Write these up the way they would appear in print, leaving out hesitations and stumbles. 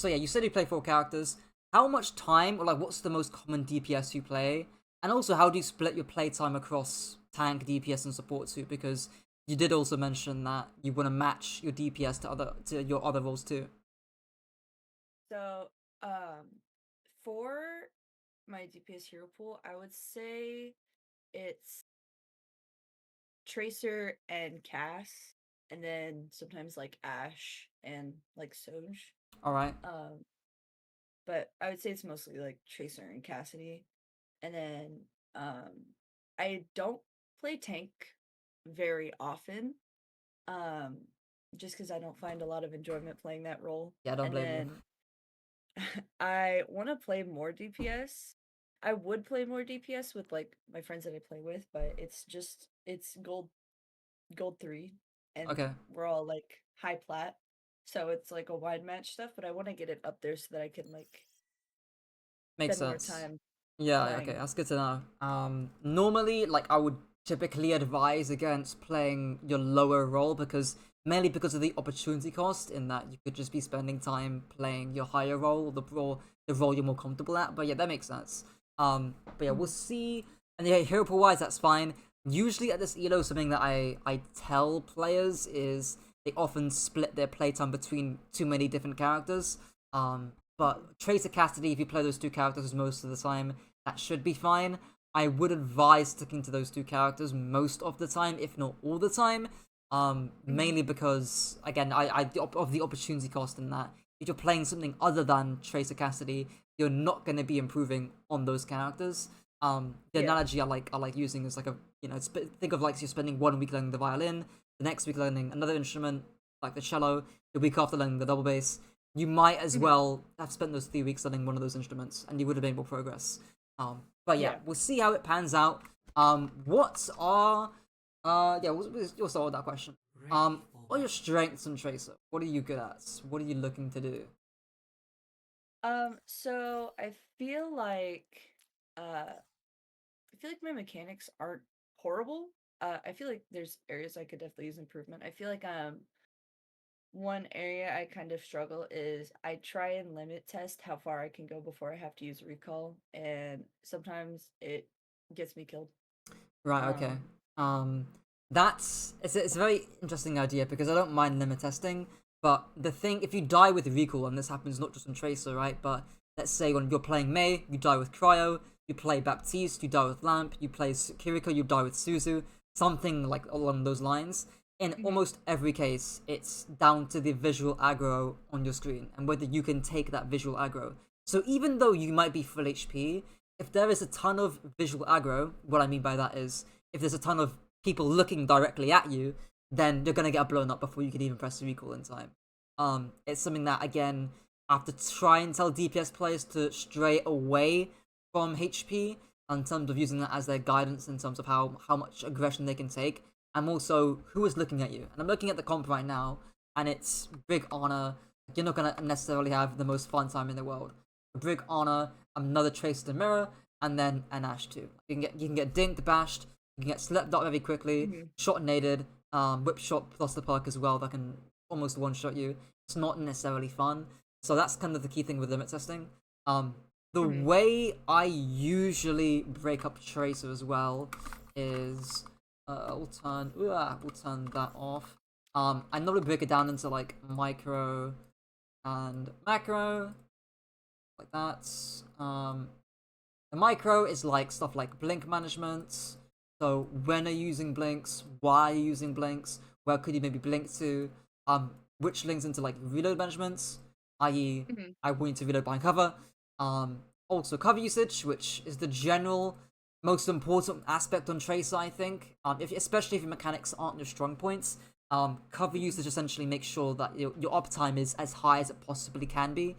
so yeah, you said you play 4 characters. How much time, or like, what's the most common DPS you play? And also, how do you split your playtime across tank, DPS, and support too? Because you did also mention that you want to match your DPS to your other roles too. So, for my DPS hero pool, I would say it's Tracer and Cass, and then sometimes like Ash and like Soj. All right. Um, but I would say it's mostly like Tracer and Cassidy. And then I don't play tank very often. Um, just because I don't find a lot of enjoyment playing that role. Yeah, I don't And blame you. then I want to play more DPS. I would play more DPS with like my friends that I play with, but it's gold 3 and Okay, we're all like high plat. So it's like a wide match stuff, but I want to get it up there so that I can like makes spend more sense. time Yeah, okay, playing. that's good to know. Normally, like, I would typically advise against playing your lower role because mainly because of the opportunity cost, in that you could just be spending time playing your higher role, the role you're more comfortable at. But yeah, that makes sense. But yeah, we'll Mhm. see. And yeah, hero pool wise, that's fine. Usually at this elo, something that I tell players is they often split their playtime between too many different characters. Mhm. But Tracer Cassidy, if you play those 2 characters most of the time, that should be fine. I would advise sticking to those 2 characters most of the time, if not all the time. Mhm. Mainly because, again, of the opportunity cost in that. If you're playing something other than Tracer Cassidy, you're not going to be improving on those characters. The Yeah. analogy I like using is like think of like you're spending 1 week learning the violin, the next week learning another instrument like the cello, the week after learning the double bass. You might as Mhm. well have spent those 3 weeks learning one of those instruments, and you would have made more progress. But yeah, Yeah. we'll see how it pans out. What are yeah, we'll start with that question. What are your strengths in Tracer? What are you good at? What are you looking to do? So I feel like my mechanics aren't horrible. I feel like there's areas I could definitely use improvement. I feel like one area I kind of struggle is I try and limit test how far I can go before I have to use recall, and sometimes it gets me killed. Right. Okay. Um, Um, it's a very interesting idea because I don't mind limit testing, but the thing if you die with recall, and this happens not just on Tracer, right? But let's say when you're playing Mei, you die with Cryo. You play Baptiste, you die with Lamp. You play Kiriko, you die with Suzu. Something like along those lines. In mhm, almost every case, it's down to the visual aggro on your screen and whether you can take that visual aggro. So even though you might be full HP, if there is a ton of visual aggro, what I mean by that is if there's a ton of people looking directly at you, then you're gonna get blown up before you can even press the recall in time. It's something that again I have to try and tell DPS players to stray away from HP in terms of using that as their guidance in terms of how much aggression they can take. And also who is looking at you. And I'm looking at the comp right now, and it's Brig Honor. You're not gonna necessarily have the most fun time in the world. Brig Honor, another Tracer to Mirror, and then an Ash too. You can get dinked, bashed, you can get slept up very quickly, mhm, shot naded, whip shot plus the perk as well that can almost one shot you. It's not necessarily fun. So that's kind of the key thing with limit testing. Um, the mhm, way I usually break up Tracer as well is we'll turn that off. I normally break it down into like micro and macro, like that. The micro is like stuff like blink management. So when are you using blinks? Why are you using blinks? Where could you maybe blink to? Which links into like reload management, i.e., mhm. I want you to reload behind cover. Also cover usage, which is the general most important aspect on Tracer, I think. Especially if your mechanics aren't your strong points. Cover Mhm. usage essentially makes sure that your uptime is as high as it possibly can be.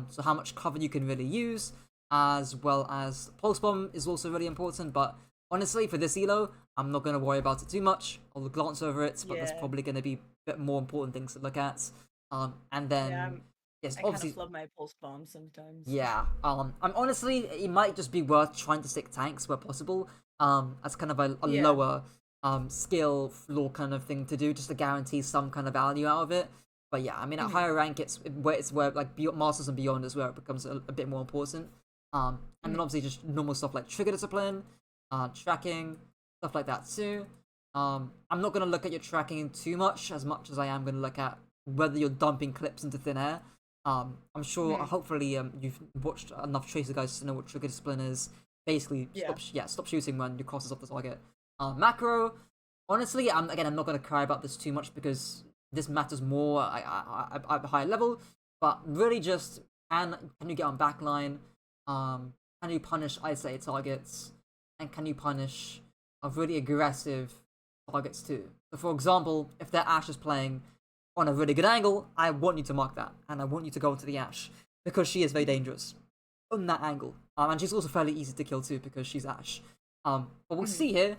So how much cover you can really use, as well as pulse bomb is also really important. But honestly, for this elo, I'm not gonna worry about it too much. I'll glance over it, but there's Yeah, probably gonna be a bit more important things to look at. And yeah. then yes, I kind of obviously flub my pulse bomb sometimes. yeah. I'm honestly, it might just be worth trying to stick tanks where possible. As kind of a Yeah. lower skill floor kind of thing to do, just to guarantee some kind of value out of it. But yeah, I mean, at Mhm. higher rank, it's where like Masters and Beyond is where it becomes a bit more important. And then Mhm. obviously just normal stuff like trigger discipline, tracking, stuff like that too. I'm not gonna look at your tracking too much as I am gonna look at whether you're dumping clips into thin air. I'm sure, Mhm. hopefully, you've watched enough Tracer guys to know what trigger discipline is. Basically, Yeah. stop shooting when your cross is off the target. Macro, honestly, I'm not gonna cry about this too much because this matters more at a higher level. But really, just can you get on backline? Can you punish isolate targets? And can you punish really aggressive targets too? So, for example, if their Ashe is playing on a really good angle, I want you to mark that, and I want you to go into the Ashe because she is very Mhm. dangerous on that angle. And she's also fairly easy to kill too because she's Ashe. But we'll Mhm. see here.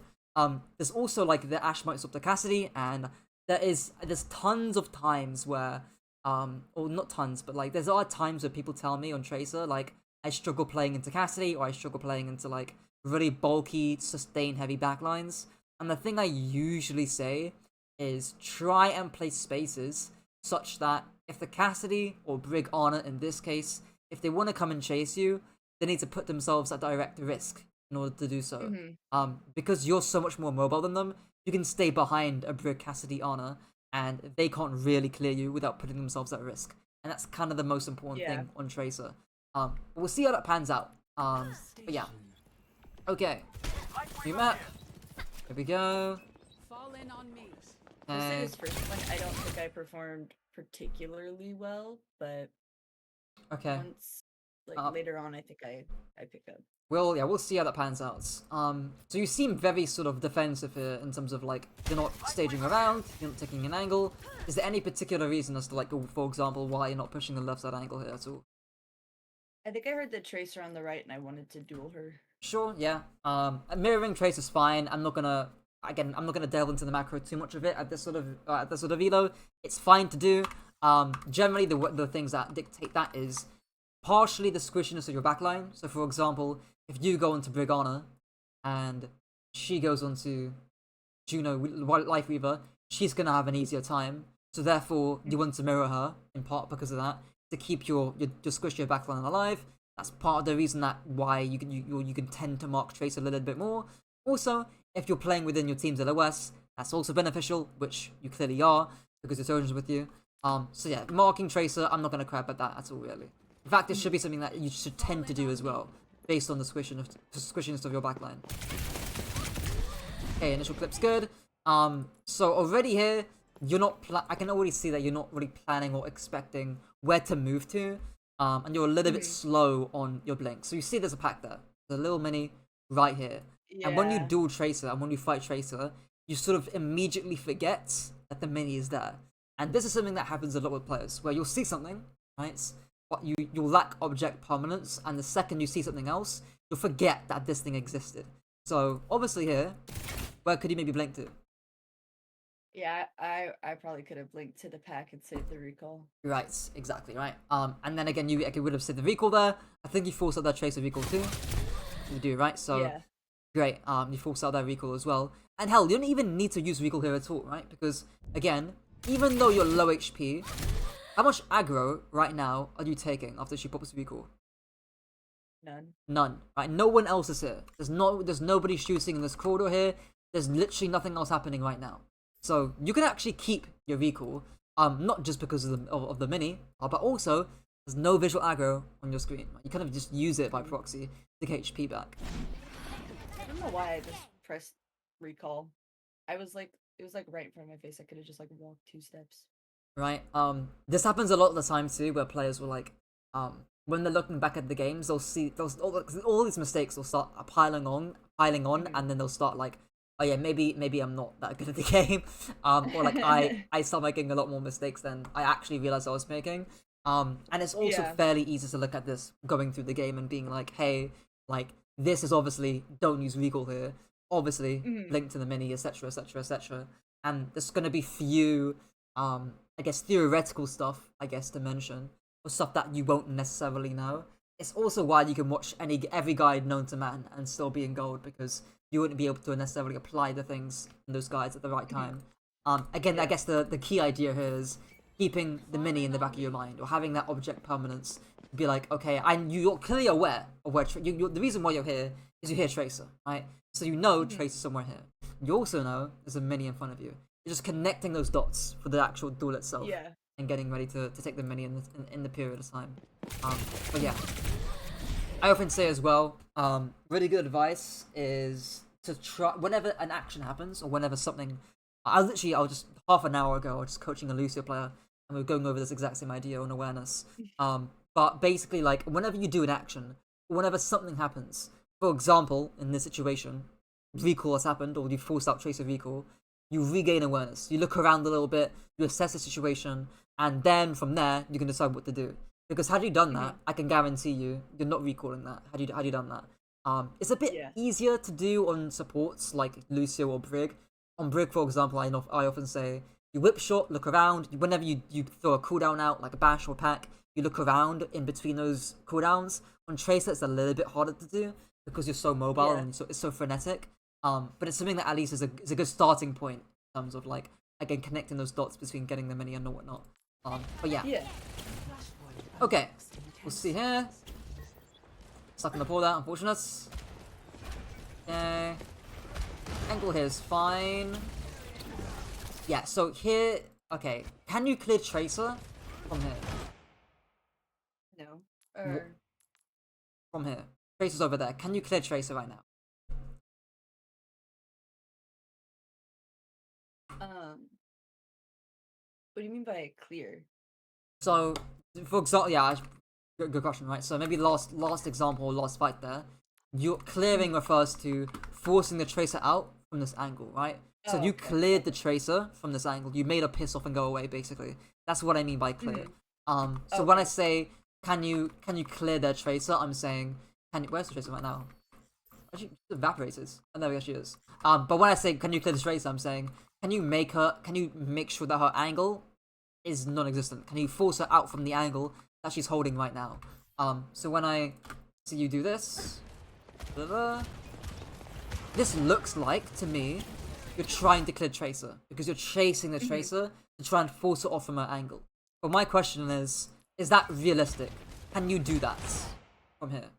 There's also like the Ashe might swap to Cassidy, and there's tons of times where or not tons, but like there's times where people tell me on Tracer like I struggle playing into Cassidy or I struggle playing into like really bulky, sustain heavy backlines. And the thing I usually say is try and place spaces such that if the Cassidy or Brig Honor in this case, if they want to come and chase you, they need to put themselves at direct risk in order to do so. Mhm. Because you're so much more mobile than them, you can stay behind a Brig Cassidy Honor and they can't really clear you without putting themselves at risk. And that's kind of the most important Yeah. thing on Tracer. We'll see how that pans out. But yeah. Okay. New map. Here we go. Fall in on me. I'll say Okay. this first one, I don't think I performed particularly well, but Okay. once like Uh, later on I think I pick up. Well, yeah, we'll see how that pans out. So you seem very sort of defensive here in terms of like you're not staging around, you're not taking an angle. Is there any particular reason as to like, for example, why you're not pushing the left side angle here at all? I think I heard the Tracer on the right and I wanted to duel her. Sure, yeah. Mirroring trace is fine. I'm not gonna delve into the macro too much of it at this sort of elo. It's fine to do. Generally the things that dictate that is partially the squishiness of your backline. So for example, if you go into Brigana and she goes onto Juno Life Weaver, she's gonna have an easier time. So therefore, you want to mirror her in part because of that to keep your squishier backline alive. That's part of the reason that why you can tend to mark Trace a little bit more. Also, if you're playing within your team's LOS, that's also beneficial, which you clearly are because your Trojan's with you. So yeah, marking Tracer, I'm not gonna cry about that at all, really. In fact, it should be something that you should tend to do as well, based on the squishiness of your backline. Okay, initial clip's good. So already here, you're not. I can already see that you're not really planning or expecting where to move to. And you're a little bit Mhm. slow on your blink. So you see there's a pack there. There's a little mini right here. And when you Yeah. duel Tracer and when you fight Tracer, you sort of immediately forget that the mini is there. And this is something that happens a lot with players, where you'll see something, right? But you'll lack object permanence, and the second you see something else, you'll forget that this thing existed. So obviously here, where could you maybe blink to? Yeah, I probably could have blinked to the pack and saved the recall. Right, exactly, right. And then again, you would have said the recall there. I think you forced out that tracer recall too. You do, right? So Yeah. great. You forced out that recall as well. And hell, you don't even need to use recall here at all, right? Because again, even though you're low HP, how much aggro right now are you taking after she pops recall? None. None, right? No one else is here. There's nobody shooting in this corridor here. There's literally nothing else happening right now. So you can actually keep your recall, not just because of the mini, but also there's no visual aggro on your screen. You kind of just use it by proxy to get HP back. I don't know why I just pressed recall. I was like, it was like right in front of my face. I could have just like walked 2 steps. Right? This happens a lot of the time too, where players will like, when they're looking back at the games, they'll see all these mistakes will start piling on, Mhm. and then they'll start like, oh yeah, maybe I'm not that good at the game, or like I start making a lot more mistakes than I actually realized I was making. And it's also Yeah. fairly easy to look at this going through the game and being like, hey, like this is obviously don't use recall here, obviously Mhm. link to the mini, etc., etc., etc. And there's gonna be few I guess theoretical stuff, I guess, to mention, or stuff that you won't necessarily know. It's also why you can watch every guide known to man and still be in gold because you wouldn't be able to necessarily apply the things in those guides at the right Mhm. time. Again, I Yeah. guess the key idea here is keeping the mini in the back of your mind, or having that object permanence. Be like, okay, you're clearly aware of where the reason why you're here is you hear Tracer, right? So you know Tracer's somewhere here. You also know there's a mini in front of you. You're just connecting those dots for the actual duel itself, and getting ready to take the mini in the period of time. But yeah, I often say as well, really good advice is to try whenever an action happens or whenever something. I was just half an hour ago, I was just coaching a Lucio player, and we were going over this exact same idea on awareness. But basically, like, whenever you do an action, whenever something happens, for example, in this situation, recall has happened, or you forced out Tracer recall, you regain awareness. You look around a little bit, you assess the situation, and then from there, you can decide what to do. Because had you done that, I can guarantee you're not recalling that. Had you done that? It's a bit easier to do on supports like Lucio or Brig. On Brig, for example, I often say, you whip shot, look around. Whenever you throw a cooldown out, like a bash or pack, you look around in between those cooldowns. On Tracer, it's a little bit harder to do because you're so mobile and it's so frenetic. But it's something that at least is a good starting point in terms of, like, again, connecting those dots between getting the mini and whatnot. But yeah. Okay, we'll see here. Stuck in the pull there, unfortunate. Okay. Angle here is fine. Yeah, so here, okay. Can you clear Tracer from here? No. From here. Tracer's over there. Can you clear Tracer right now? What do you mean by clear? So, for example, yeah, good question, right? So maybe last example, last fight there, you're clearing refers to forcing the Tracer out from this angle, right? So you cleared the Tracer from this angle. You made her piss off and go away, basically. That's what I mean by clear. So when I say, can you clear their Tracer, I'm saying, where's the Tracer right now? She evaporated. Oh, there she is. But when I say, can you clear the Tracer, I'm saying, can you make sure that her angle is non-existent? Can you force her out from the angle that she's holding right now? So when I see you do this, this looks like, to me, you're trying to clear Tracer, because you're chasing the Tracer to try and force her off from her angle. But my question is that realistic? Can you do that from here?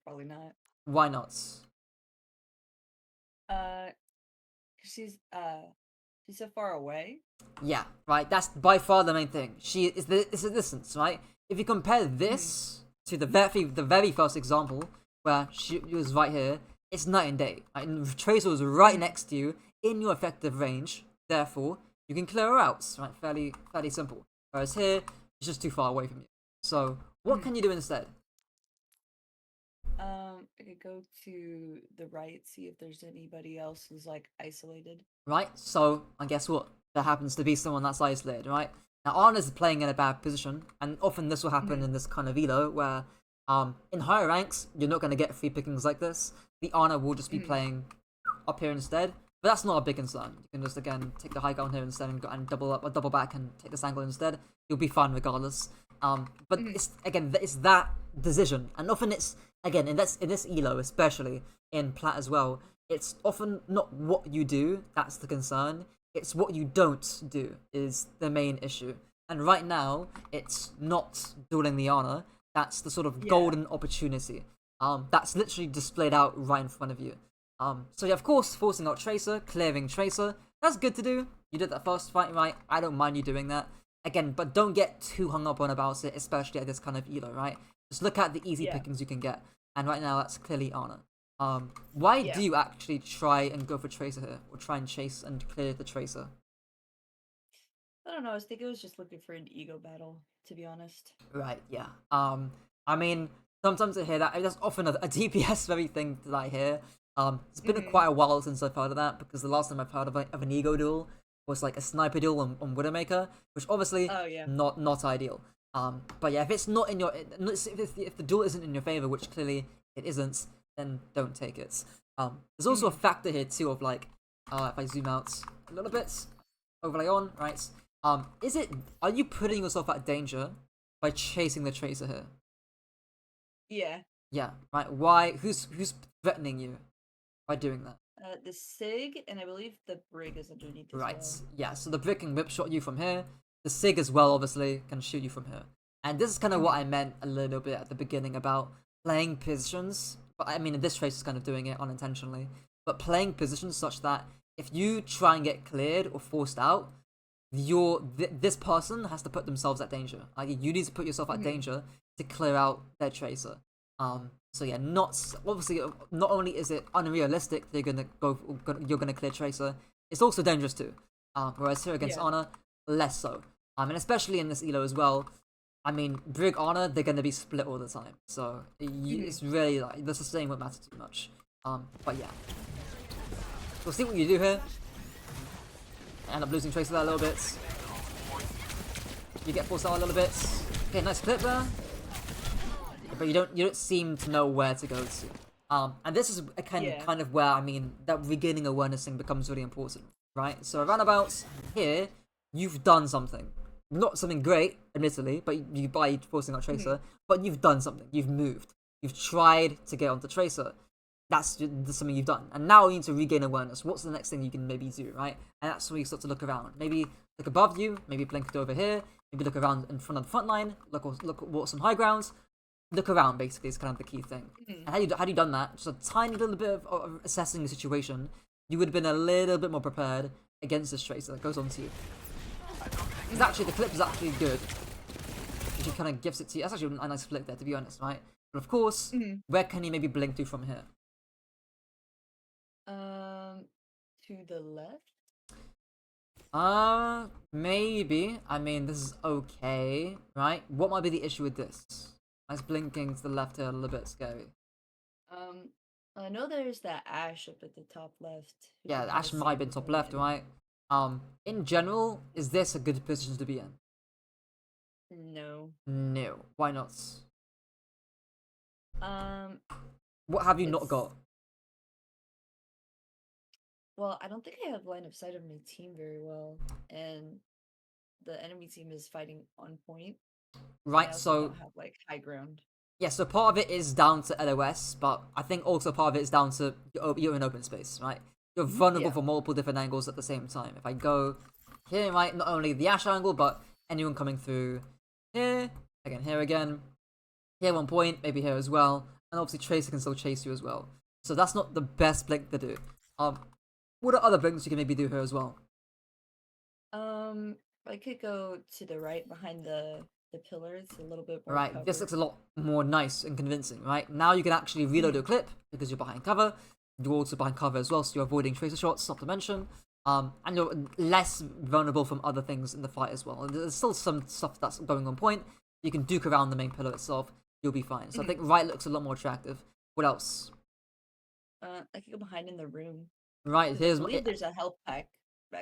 Probably not. Why not? She's so far away. Yeah, right. That's by far the main thing. It's the distance, right? If you compare this to the very first example where she was right here, it's night and day. Right? And Tracer was right next to you in your effective range. Therefore, you can clear her out. Right, fairly simple. Whereas here, it's just too far away from you. So, what can you do instead? I could go to the right, see if there's anybody else who's, like, isolated. Right, so, and guess what? There happens to be someone that's isolated, right? Now, Arna's playing in a bad position, and often this will happen in this kind of elo, where, in higher ranks, you're not going to get free pickings like this. The Arna will just be playing up here instead, but that's not a big concern. You can just, again, take the high ground here instead and double back and take this angle instead. You'll be fine regardless. But it's that decision, and often it's, again, in this elo, especially in plat as well, it's often not what you do that's the concern. It's what you don't do is the main issue. And right now, it's not dueling the Ana. That's the sort of golden opportunity. That's literally displayed out right in front of you. So yeah, of course, forcing out Tracer, clearing Tracer, that's good to do. You did that first fight, right? I don't mind you doing that. Again, but don't get too hung up on about it, especially at this kind of elo, right? Just look at the easy pickings you can get. And right now, that's clearly Ana. Why do you actually try and go for Tracer here? Or try and chase and clear the Tracer? I don't know, I think it was just looking for an ego battle, to be honest. Right, yeah. I mean, sometimes I hear that. That's often a DPS very thing that I hear. It's been quite a while since I've heard of that, because the last time I've heard of an ego duel was like a sniper duel on Widowmaker, which obviously not ideal. But yeah, if it's not in your, if the duel isn't in your favor, which clearly it isn't, then don't take it. There's also a factor here too of, like, if I zoom out a little bit, overlay on, right? Are you putting yourself at danger by chasing the Tracer here? Yeah. Yeah, right. Why? Who's threatening you by doing that? The Sig, and I believe the Brig is underneath as Right. well. Yeah. So the brick can whip shot you from here. The Sig as well, obviously, can shoot you from here. And this is kind of what I meant a little bit at the beginning about playing positions. But I mean, this trace is kind of doing it unintentionally. But playing positions such that if you try and get cleared or forced out, this person has to put themselves at danger. Like you need to put yourself at danger to clear out their tracer. So yeah, not obviously. Not only is it unrealistic that you're gonna clear tracer, it's also dangerous too. Whereas here against Yeah. Ana, less so. And especially in this elo as well. I mean, Brig Ana, they're gonna be split all the time. So it's really like the sustain won't matter too much. But yeah, we'll see what you do here. End up losing tracer there a little bit. You get forced out a little bit. Okay, nice clip there. But you don't seem to know where to go to. And this is a kind of where I mean that regaining awareness thing becomes really important, right? So around about here, you've done something. Not something great, admittedly, but you by forcing out Tracer, but you've done something. You've moved. You've tried to get onto Tracer. That's something you've done. And now you need to regain awareness. What's the next thing you can maybe do, right? And that's where you start to look around. Maybe look above you, maybe blink it over here, maybe look around in front of the front line, look what's on high grounds. Look around, basically, is kind of the key thing. And had you done that, just a tiny little bit of assessing the situation, you would have been a little bit more prepared against this Tracer that goes on to you. Because actually, the clip is actually good. She kind of gives it to you. That's actually a nice flick there, to be honest, right? But of course, where can you maybe blink to from here? To the left? Maybe. I mean, this is okay, right? What might be the issue with this? Nice blinking to the left here, a little bit scary. I know there's that Ash up at the top left. Yeah, Ash might have been top left, right? In general, is this a good position to be in? No. No. Why not? What have you not got? Well, I don't think I have line of sight of my team very well, and the enemy team is fighting on point. Right, so don't have like high ground. Yeah, so part of it is down to LOS, but I think also part of it is down to you're in open space, right? You're vulnerable for multiple different angles at the same time. If I go here, right, not only the Ash angle, but anyone coming through here, again, here at one point, maybe here as well, and obviously Tracer can still chase you as well. So that's not the best blink to do. What are other blinks you can maybe do here as well? I could go to the right behind the pillars a little bit more. Right, covered. this looks a lot more nice and convincing, right? Now you can actually reload your clip because you're behind cover. You're also behind cover as well, so you're avoiding tracer shots, not to mention. And you're less vulnerable from other things in the fight as well. There's still some stuff that's going on point. You can duke around the main pillar itself. You'll be fine. So I think right looks a lot more attractive. What else? I could go behind in the room. Right, I believe there's a health pack.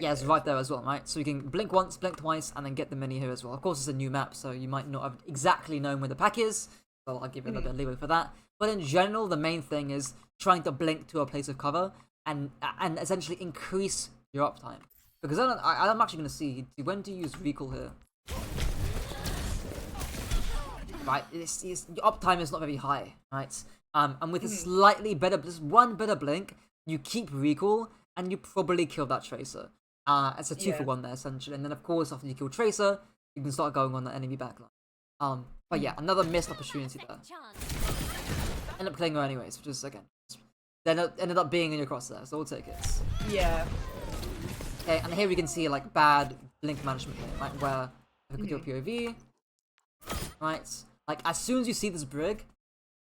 Yeah, it's right there as well, right? So you can blink once, blink twice, and then get the mini here as well. Of course, it's a new map, so you might not have exactly known where the pack is. So I'll give it a little bit of leeway for that. But in general, the main thing is trying to blink to a place of cover and essentially increase your uptime. Because I'm actually going to see when to use recall here. Right, your uptime is not very high, right? And with a slightly better, just one better blink, you keep recall, and you probably kill that Tracer. It's a 2-for-1 there, essentially. And then, of course, after you kill Tracer, you can start going on the enemy backline. But yeah, another missed opportunity there. End up killing her anyways, which is, again, ended up being in your crosshair, so we'll take it. Yeah. Okay, and here we can see, like, bad blink management here, right? Where, if we could do a POV, right? Like, as soon as you see this Brig,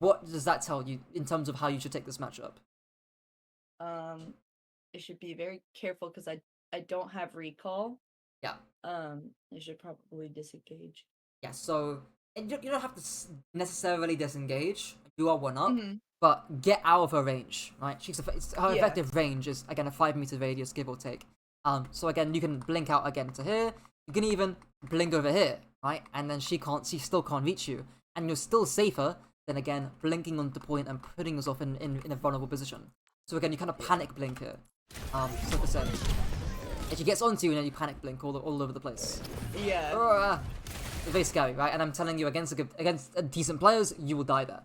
what does that tell you in terms of how you should take this matchup? I should be very careful because I don't have recall. Yeah. I should probably disengage. Yeah, so you don't have to necessarily disengage. You are one up, but get out of her range, right? Her effective range is again a 5-meter radius, give or take. So again, you can blink out again to here. You can even blink over here, right? And then she still can't reach you, and you're still safer than again blinking onto point and putting yourself in a vulnerable position. So again, you kind of panic blink here. So to say, if she gets onto you, and then you panic blink all over the place. Yeah. It's very scary, right? And I'm telling you, against decent players, you will die there.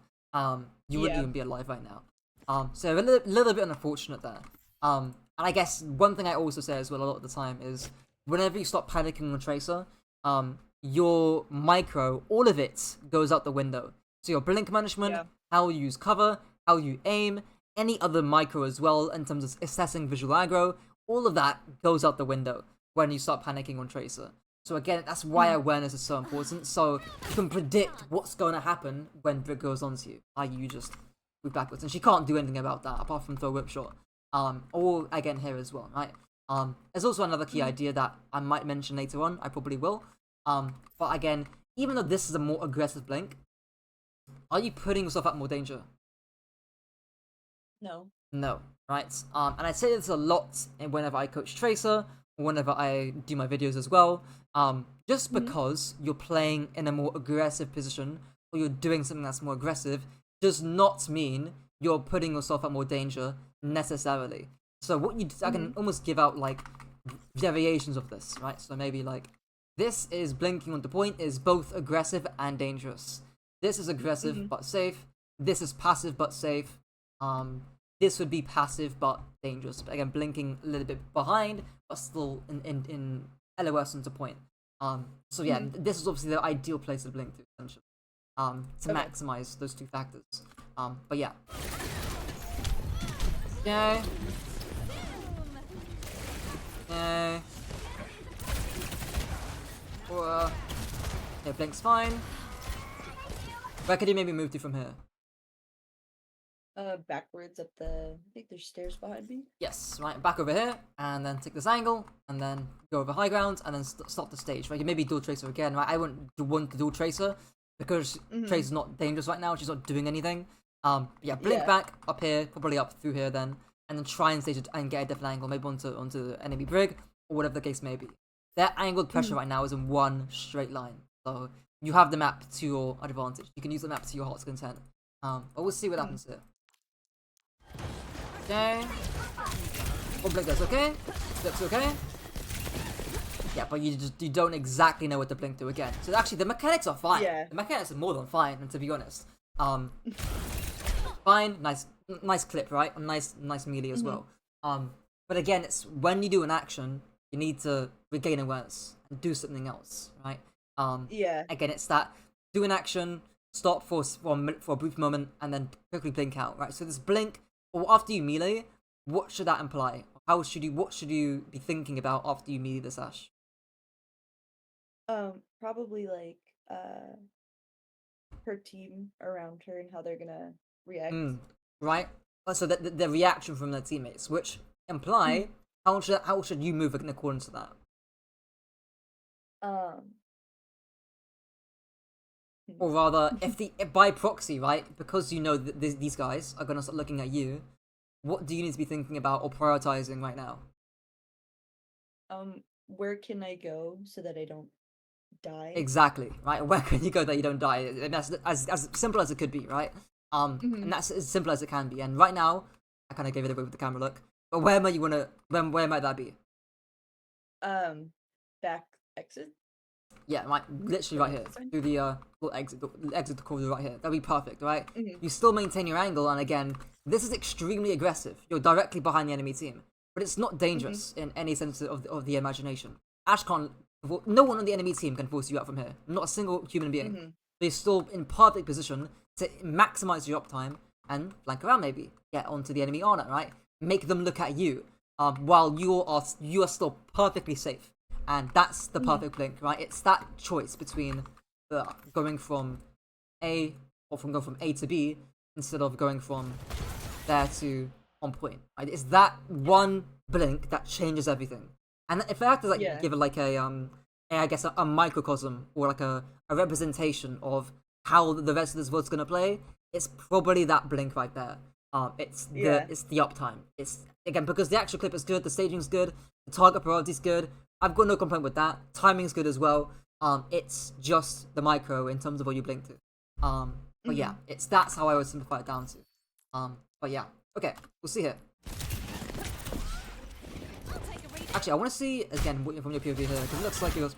You wouldn't even be alive right now. So a little bit unfortunate there. And I guess one thing I also say as well a lot of the time is whenever you stop panicking on Tracer, your micro, all of it goes out the window. So your blink management, Yeah. how you use cover, how you aim, any other micro as well in terms of assessing visual aggro, all of that goes out the window when you start panicking on Tracer. So again, that's why awareness is so important. So you can predict what's going to happen when Brig goes onto you. You just move backwards, and she can't do anything about that apart from throw a whip shot. Or again here as well, right? There's also another key idea that I might mention later on. I probably will. But again, even though this is a more aggressive blink, are you putting yourself at more danger? No. No, right? And I say this a lot whenever I coach Tracer, or whenever I do my videos as well. Just because you're playing in a more aggressive position, or you're doing something that's more aggressive, does not mean you're putting yourself at more danger necessarily. So what you I can almost give out like variations of this, right? So maybe like this is blinking on the point is both aggressive and dangerous. This is aggressive but safe. This is passive but safe. This would be passive but dangerous. But again, blinking a little bit behind, but still in LOS into point. So yeah, this is obviously the ideal place to blink to, essentially. To maximize those two factors. But yeah. Okay. Okay. Okay, blink's fine. Where could you maybe move to from here? Backwards up the. I think there's stairs behind me. Yes, right, back over here, and then take this angle, and then go over high ground, and then stop the stage. Right, you maybe dual tracer again. Right, I wouldn't want to dual tracer because Tracer's not dangerous right now. She's not doing anything. Yeah, blink back up here, probably up through here then, and then try and stage it and get a different angle, maybe onto the enemy brig or whatever the case may be. Their angled pressure right now is in one straight line, so you have the map to your advantage. You can use the map to your heart's content. But we'll see what happens here. Okay. Oh, blink does okay. Looks okay. Yeah, but you don't exactly know what to blink to again. So actually, the mechanics are fine. Yeah. The mechanics are more than fine, and to be honest, fine, nice clip, right? Nice melee as well. But again, it's when you do an action, you need to regain awareness and do something else, right? Yeah. Again, it's that do an action, stop for a brief moment, and then quickly blink out, right? So this blink, or after you melee, what should that imply? What should you be thinking about after you melee this Ash? Probably like her team around her and how they're gonna react. Right. So the reaction from their teammates, which imply how should you move in accordance to that? Or rather, if by proxy, right? Because you know that these guys are gonna start looking at you, what do you need to be thinking about or prioritizing right now? Where can I go so that I don't die? Exactly, right? Where can you go that you don't die? And that's as simple as it could be, right? And that's as simple as it can be. And right now, I kind of gave it away with the camera look. But where might that be? Back exit. Yeah, right, literally right here. Through the exit the corridor right here. That'd be perfect, right? You still maintain your angle, and again, this is extremely aggressive. You're directly behind the enemy team, but it's not dangerous in any sense of the imagination. Ash can't. No one on the enemy team can force you out from here. Not a single human being. They're still in perfect position to maximize your uptime and flank around, maybe get onto the enemy Arna, right? Make them look at you, while you are still perfectly safe. And that's the perfect blink, right? It's that choice between going from A to B instead of going from there to on point. Right? It's that one blink that changes everything. And if I have to give it like I guess a microcosm or like a representation of how the rest of this world's gonna play, it's probably that blink right there. It's the uptime. It's again because the actual clip is good, the staging's good, the target priority's good. I've got no complaint with that. Timing's good as well. It's just the micro in terms of what you blink to. But yeah, that's how I would simplify it down to. But yeah, okay, we'll see here. Actually, I want to see again from your POV here because it looks like it was.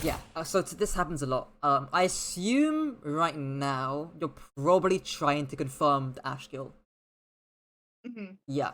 Yeah, so this happens a lot. I assume right now you're probably trying to confirm the Ash kill. Yeah.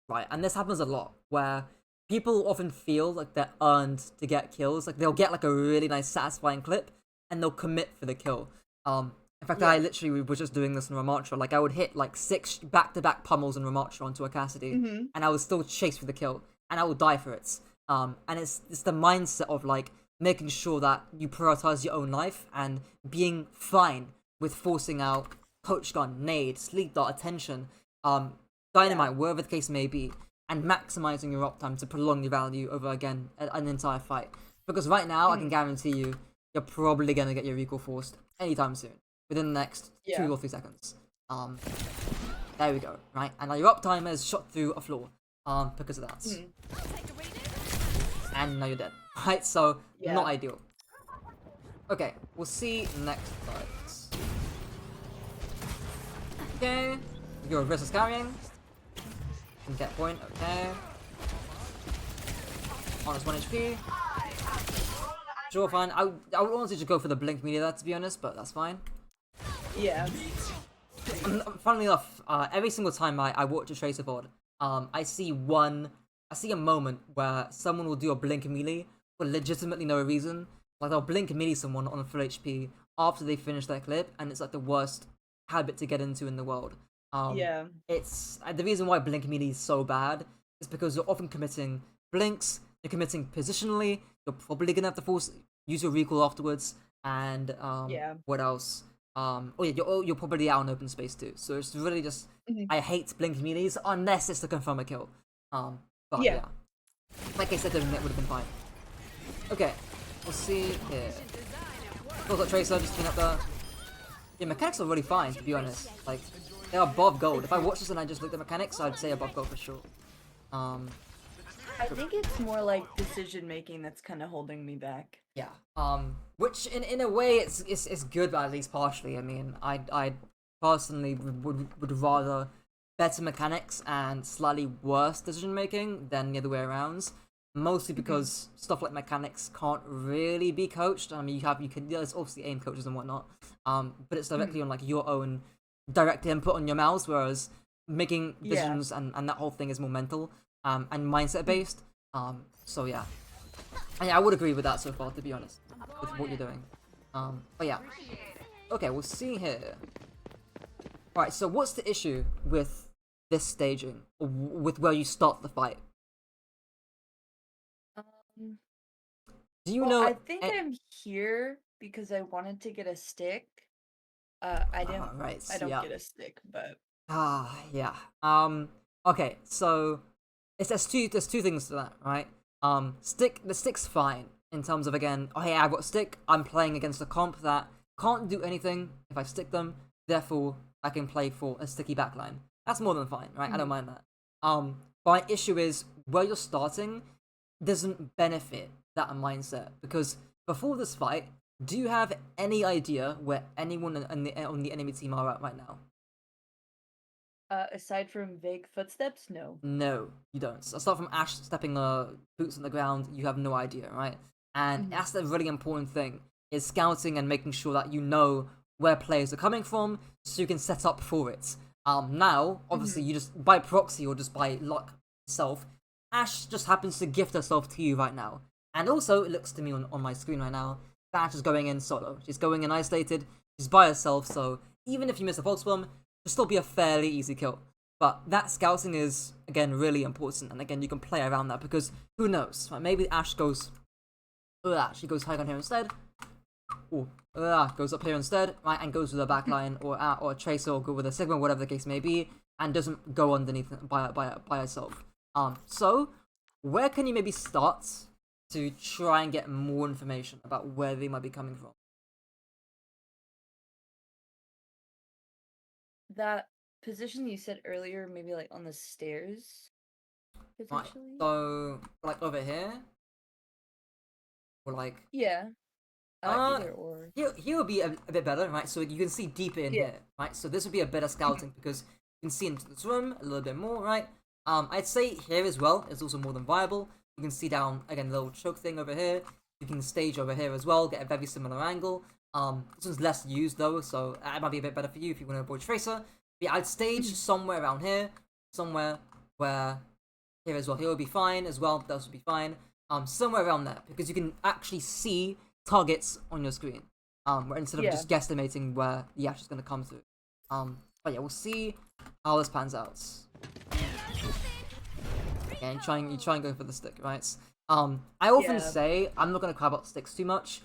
right? And this happens a lot where people often feel like they're earned to get kills. Like they'll get like a really nice, satisfying clip, and they'll commit for the kill. In fact, I literally was just doing this in Ramattra. Like I would hit like 6 back-to-back pummels in Ramattra onto a Cassidy, and I would still chase for the kill, and I would die for it. And it's the mindset of like making sure that you prioritize your own life and being fine with forcing out coach gun, nade, sleep dart, attention, dynamite, wherever the case may be, and maximizing your uptime to prolong your value over again an entire fight. Because right now, I can guarantee you, you're probably gonna get your recall forced anytime soon, within the next 2 or 3 seconds. There we go, right? And now your uptime is shot through a floor, because of that. And now you're dead, right? So not ideal. Okay, we'll see next fight. Okay, your versus carrying. Can get point. Okay. Honest 1 HP. Sure, fine. I would honestly just go for the blink media there, to be honest, but that's fine. Yeah. Funnily enough, every single time I watch a Tracer VOD, I see a moment where someone will do a blink melee for legitimately no reason. Like they'll blink melee someone on full HP after they finish their clip, and it's like the worst habit to get into in the world. It's the reason why blink melee is so bad is because you're often committing blinks, you're committing positionally, you're probably gonna have to use your recall afterwards, and what else? You're probably out in open space too. So it's really just I hate blink melees unless it's to confirm a kill. But yeah, like I said, it would have been fine. Okay, we'll see here. Feels like Tracer just clean up the. Yeah, mechanics are really fine, to be honest. Like, they're above gold. If I watched this and I just looked at mechanics, I'd say above gold for sure. I think it's more like decision making that's kind of holding me back. Yeah. Which in a way it's good, but at least partially. I mean, I personally would rather better mechanics and slightly worse decision making than the other way around. Mostly because stuff like mechanics can't really be coached. I mean, there's obviously aim coaches and whatnot. But it's directly on like your own direct input on your mouse, whereas making decisions and that whole thing is more mental and mindset based. So yeah, I would agree with that so far, to be honest, with what you're doing. But yeah, okay, we'll see here. All right, so what's the issue with this staging, or with where you start the fight? Do you know? I think I'm here because I wanted to get a stick. I didn't. Right. I don't get a stick, but. Yeah. Okay, so there's two things to that, right? The stick's fine in terms of, again, oh hey, I've got a stick. I'm playing against a comp that can't do anything if I stick them. Therefore, I can play for a sticky backline. That's more than fine, right? I don't mind that. My issue is where you're starting doesn't benefit that mindset, because before this fight, do you have any idea where anyone on the enemy team are at right now? Aside from vague footsteps, no. No, you don't. So aside from Ash stepping boots on the ground, you have no idea, right? And that's the really important thing, is scouting and making sure that you know where players are coming from, so you can set up for it. Now, obviously, you just, by proxy or just by luck itself, Ash just happens to gift herself to you right now. And also, it looks to me on my screen right now, that Ash is going in solo. She's going in isolated, she's by herself, so even if you miss a Pulse Bomb, it'll still be a fairly easy kill. But that scouting is, again, really important, and again, you can play around that, because who knows, right? Maybe Ash goes, she goes high on here instead, goes up here instead, right, and goes with a backline, or a Tracer, or go with a Sigma, whatever the case may be, and doesn't go underneath by herself. So, where can you maybe start to try and get more information about where they might be coming from? That position you said earlier, maybe like on the stairs, potentially? Right, so, like over here? Or like... Yeah. Either or. Here would be a bit better, right? So you can see deeper in here, right? So this would be a better scouting, because you can see into this room a little bit more, right? I'd say here as well is also more than viable. You can see down, again, a little choke thing over here. You can stage over here as well, get a very similar angle. This one's less used though, so it might be a bit better for you if you want to avoid Tracer. But yeah, I'd stage somewhere around here, somewhere where here as well. Here will be fine as well. Those will be fine. Somewhere around there, because you can actually see targets on your screen. Instead of Yeah. just guesstimating where the ash is going to come through. But yeah, we'll see how this pans out. Yeah, you try and go for the stick, right? I often Yeah. say I'm not gonna cry about sticks too much,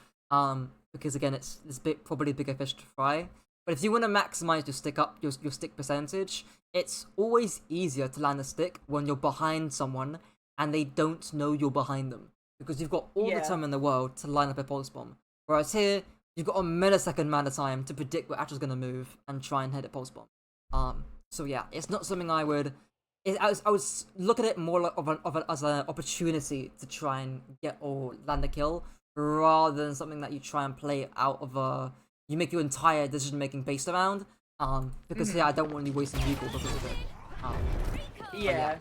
because again, it's probably a bigger fish to fry. But if you want to maximize your stick percentage, it's always easier to land a stick when you're behind someone and they don't know you're behind them, because you've got all the Yeah. time in the world to line up a pulse bomb. Whereas here, you've got a millisecond amount of time to predict what Asher's gonna move and try and hit a pulse bomb. So yeah, it's not something I would. I was look at it more like as an opportunity to try and get or land a kill, rather than something that you try and play out of you make your entire decision making based around. Because Mm-hmm. yeah, I don't want you wasting recall because of it. Um, Yeah.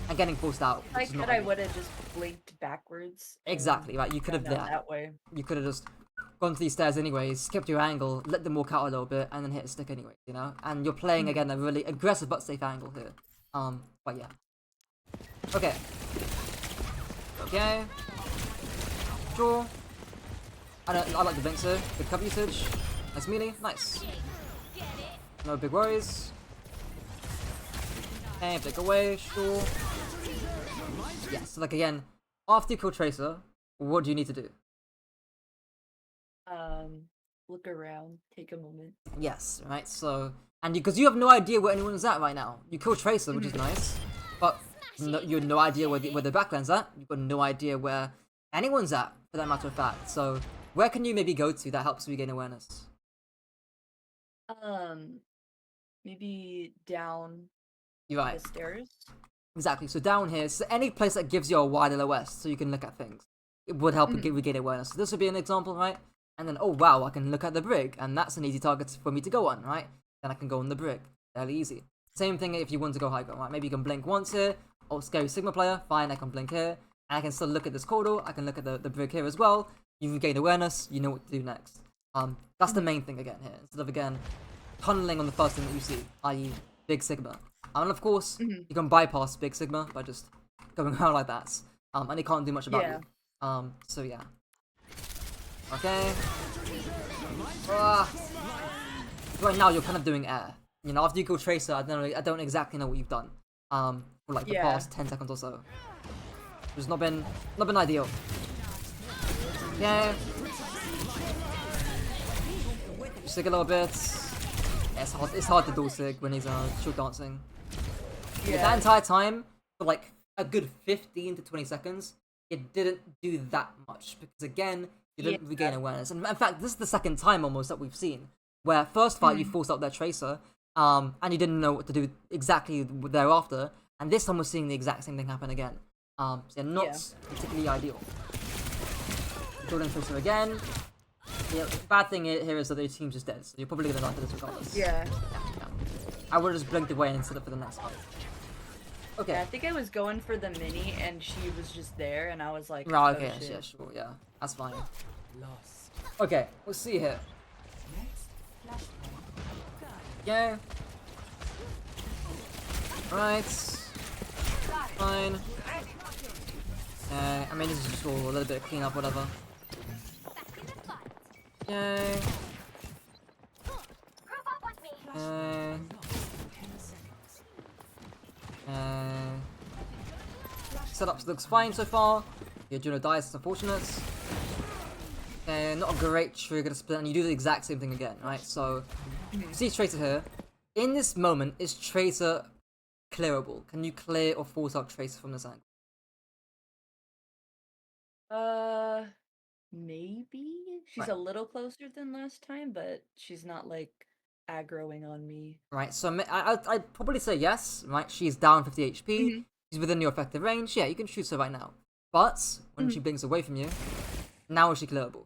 and getting forced out, I which is not could, I ideal. would have just blinked backwards. Exactly, And right. You could have gone out that way. you could have just gone to these stairs anyways, skipped your angle, let them walk out a little bit, and then hit a stick anyway, you know? And you're playing, again, a really aggressive but safe angle here. But yeah. Okay. Okay. Sure. I like the blink here. Good cover usage. Nice melee. Nice. No big worries. Okay, blink away. Sure. Yeah, so like again, after you kill Tracer, what do you need to do? Look around, take a moment. Yes, right. So, and because you have no idea where anyone's at right now. You kill Tracer, which is nice, but you have no idea where the backland's at. You've got no idea where anyone's at, for that matter of fact. So, where can you maybe go to that helps you gain awareness? Maybe down You're right. the stairs. Exactly. So down here, so any place that gives you a wide LOS, so you can look at things, it would help you regain awareness. So this would be an example, right? And then, oh wow, I can look at the brig, and that's an easy target for me to go on, right? Then I can go on the brig, fairly easy. Same thing if you want to go high ground, right? Maybe you can blink once here. Oh, scary Sigma player, fine, I can blink here, and I can still look at this corridor. I can look at the brig here as well. You've gained awareness. You know what to do next. That's the main thing again here. Instead of again tunneling on the first thing that you see, i.e., big Sigma. And of course, you can bypass Big Sigma by just going around like that. And he can't do much about you. So yeah. Okay. Right now you're kind of doing air. You know, after you kill Tracer, I don't exactly know what you've done. For like the past 10 seconds or so. It's not been ideal. Okay. Sig a little bit. Yeah, it's hard to dual sig when he's shield dancing. Yeah. That entire time, for like a good 15 to 20 seconds, it didn't do that much. Because again, you didn't regain awareness. And in fact, this is the second time almost that we've seen. Where first fight you forced out their Tracer, and you didn't know what to do exactly thereafter. And this time we're seeing the exact same thing happen again. So yeah, not particularly ideal. Jordan Tracer again. Yeah, the bad thing here is that the team's just dead, so you're probably gonna die for this regardless. Yeah. I would have just blinked away and set up for the next fight. Okay. Yeah, I think I was going for the mini, and she was just there, and I was like, No, oh, okay, shit. yeah, sure, yeah. That's fine. Okay, let's see here. Yeah. Right. Fine. I mean, this is just all a little bit of cleanup, whatever. Yay. Setup looks fine so far. Your Juno dies, it's unfortunate. Not a great trigger to split, and you do the exact same thing again, right? So, you see Tracer here. In this moment, is Tracer clearable? Can you clear or force out Tracer from this angle? Maybe? She's a little closer than last time, but she's not, like, aggroing on me. Right, so I'd probably say yes, right? She's down 50 HP, she's within your effective range, yeah, you can shoot her right now. But, when she blinks away from you, now is she clearable?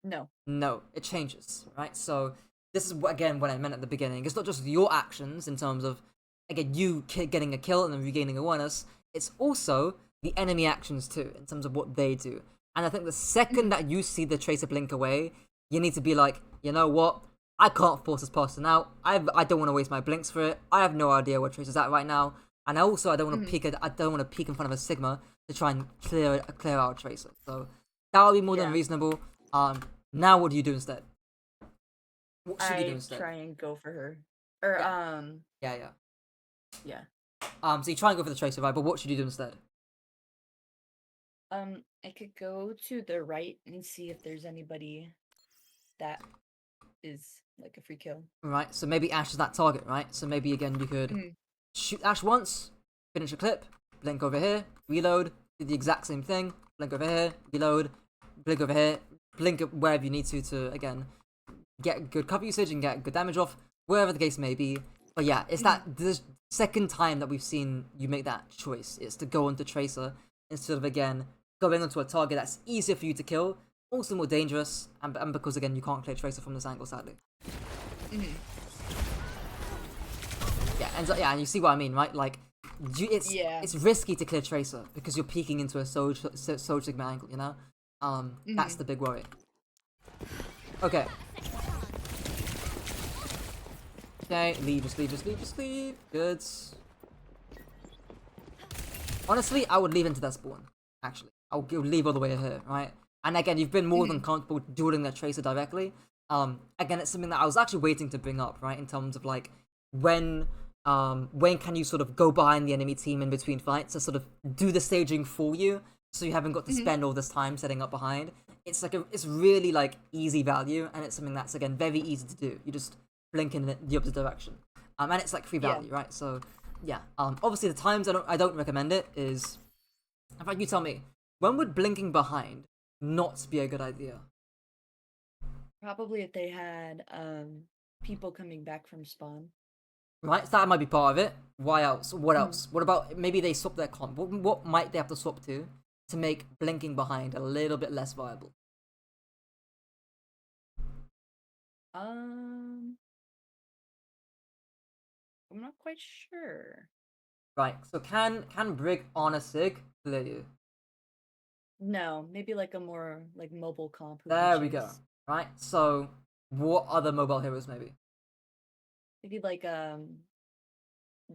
No. No, it changes, right? So, this is, again, what I meant at the beginning. It's not just your actions in terms of, again, you getting a kill and then regaining awareness, it's also the enemy actions too, in terms of what they do. And I think the second that you see the Tracer blink away, you need to be like, you know what? I can't force this person out. I don't want to waste my blinks for it. I have no idea where Tracer's at right now. and also I don't want to Mhm. peek. I don't want to peek in front of a Sigma to try and clear out a Tracer. So that would be more than Yeah. reasonable. Now what do you do instead? What should you do I instead? try and go for her. Or Yeah, yeah, yeah. yeah. So you try and go for the Tracer, right? But what should you do instead? I could go to the right and see if there's anybody that is like a free kill. Right. So maybe Ash is that target, right? So maybe again you could Mhm. shoot Ash once, finish a clip, blink over here, reload, do the exact same thing, blink over here, reload, blink over here, blink wherever you need to again get good cover usage and get good damage off, wherever the case may be. But yeah, it's Mhm. that the second time that we've seen you make that choice. It's to go onto Tracer instead of again going onto a target that's easier for you to kill, also more dangerous, and because again you can't clear Tracer from this angle, sadly. Mhm. Yeah, and so, yeah, and you see what I mean, right? Like, Yeah. it's risky to clear Tracer because you're peeking into a Soj Sigma angle, you know. That's Mhm. the big worry. Okay. Okay, leave, just leave, just leave, just leave. Good. Honestly, I would leave into that spawn. Actually, I would leave all the way here, right? And again, you've been more than Mhm. comfortable dueling that Tracer directly. Again, it's something that I was actually waiting to bring up, right? In terms of like when can you sort of go behind the enemy team in between fights to sort of do the staging for you, so you haven't got to Mhm. spend all this time setting up behind. It's really like easy value, and it's something that's again very easy to do. You just blink in the opposite direction, and it's like free Yeah. value, right? So yeah. Obviously the times I don't recommend it is. In fact, you tell me, when would blinking behind not be a good idea? Probably if they had people coming back from spawn. Right, so that might be part of it. Why else? What Mhm. else? What about maybe they swap their comp? What might they have to swap to make blinking behind a little bit less viable? Um, I'm not quite sure. Right. So can Brig on a Sig clear you? No, maybe like a more like mobile comp who can There we go. chase. Right. So what other mobile heroes maybe? Maybe like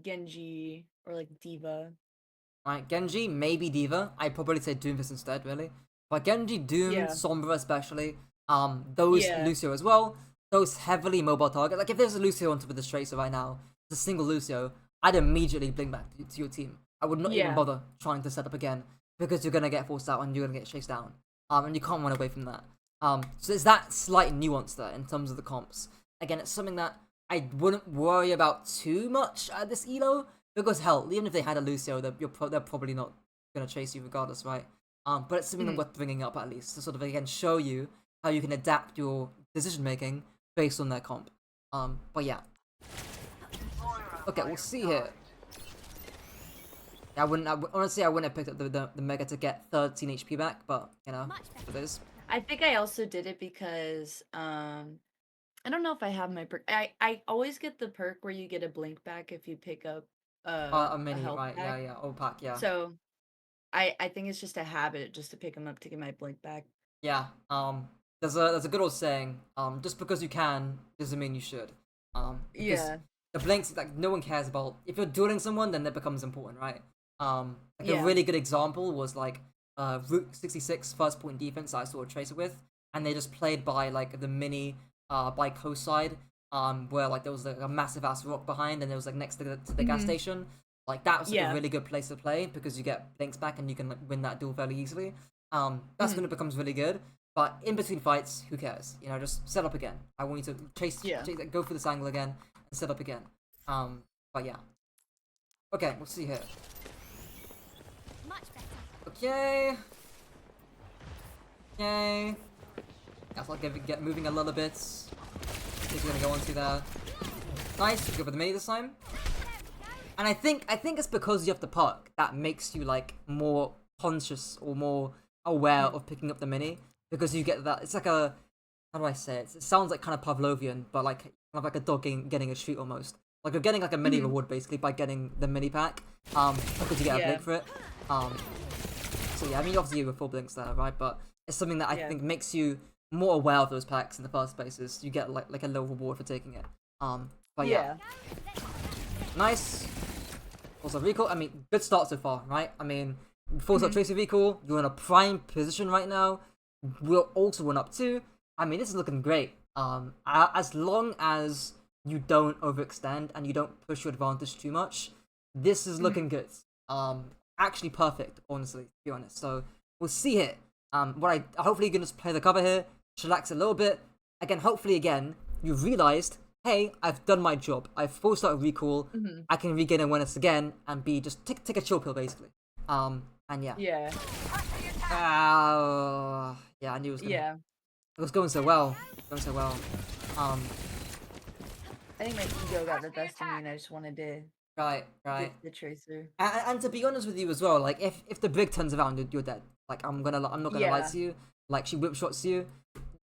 Genji or like Diva. Right. Genji, maybe Diva. I'd probably say Doomfist instead, really. But Genji, Doom, Yeah. Sombra especially. Those Yeah. Lucio as well. Those heavily mobile targets. Like if there's a Lucio on top of this Tracer right now, it's a single Lucio, I'd immediately blink back to your team. I would not even Yeah. bother trying to set up again because you're gonna get forced out and you're gonna get chased down. And you can't run away from that. So there's that slight nuance there in terms of the comps. Again, it's something that I wouldn't worry about too much at this elo because hell, even if they had a Lucio, they're probably not gonna chase you regardless, right? But it's something Mhm. worth bringing up at least to sort of again show you how you can adapt your decision making based on their comp. But yeah. Okay, we'll see here. Honestly, I wouldn't have picked up the Mega to get 13 HP back, but you know, it is. I think I also did it because I don't know if I have my perk. I always get the perk where you get a blink back if you pick up A a mini, health right? Yeah, pack. yeah. Old pack, yeah. So I think it's just a habit just to pick them up to get my blink back. Yeah. There's a good old saying. Just because you can doesn't mean you should. Because Yeah. the blinks like no one cares about. If you're dueling someone, then that becomes important, right? Like a Yeah. really good example was like Route 66 first point defense I saw a Tracer with, and they just played by like the mini by coast side where like there was like a massive ass rock behind, and it was like next to the gas Hmm. station. Like that was like a Yeah. really good place to play because you get blinks back and you can like, win that duel fairly easily. That's when Hmm. it becomes really good. But in between fights, who cares? You know, just set up again. I want you to Yeah. go for this angle again and set up again. But yeah. Okay, we'll see here. Okay. Okay. Guess I'll get moving a little bit. He's gonna go onto there. Nice. Go for the mini this time. And I think it's because you have the perk that makes you like more conscious or more aware Mhm. of picking up the mini because you get that. It's like a how do I say it? It sounds like kind of Pavlovian, but like kind of like a dog getting a treat almost. Like you're getting like a mini Mhm. reward basically by getting the mini pack. Because you get a Yeah. blink for it. So yeah, I mean obviously you have full blinks there, right? But it's something that I Yeah. think makes you more aware of those packs in the first place. Is you get like a little reward for taking it. But yeah, Yeah. nice. Also recall. I mean, good start so far, right? I mean, full start Tracer recall. You're in a prime position right now. We're also 1-2. I mean, this is looking great. As long as you don't overextend and you don't push your advantage too much, this is looking good. Actually perfect, honestly, to be honest. So we'll see here. Hopefully you can just play the cover here, chillax a little bit. Again, hopefully again, you've realized, hey, I've done my job. I've full start recall. I can regain awareness again and be just take a chill pill basically. And yeah. Yeah. Yeah, I knew it was gonna. Yeah. It was going so well. I think my ego got the best of me, and I just wanted to Right. get the Tracer. And to be honest with you as well, like if the brig turns around, you're dead. Like I'm not gonna lie to you. Like she whip shots you,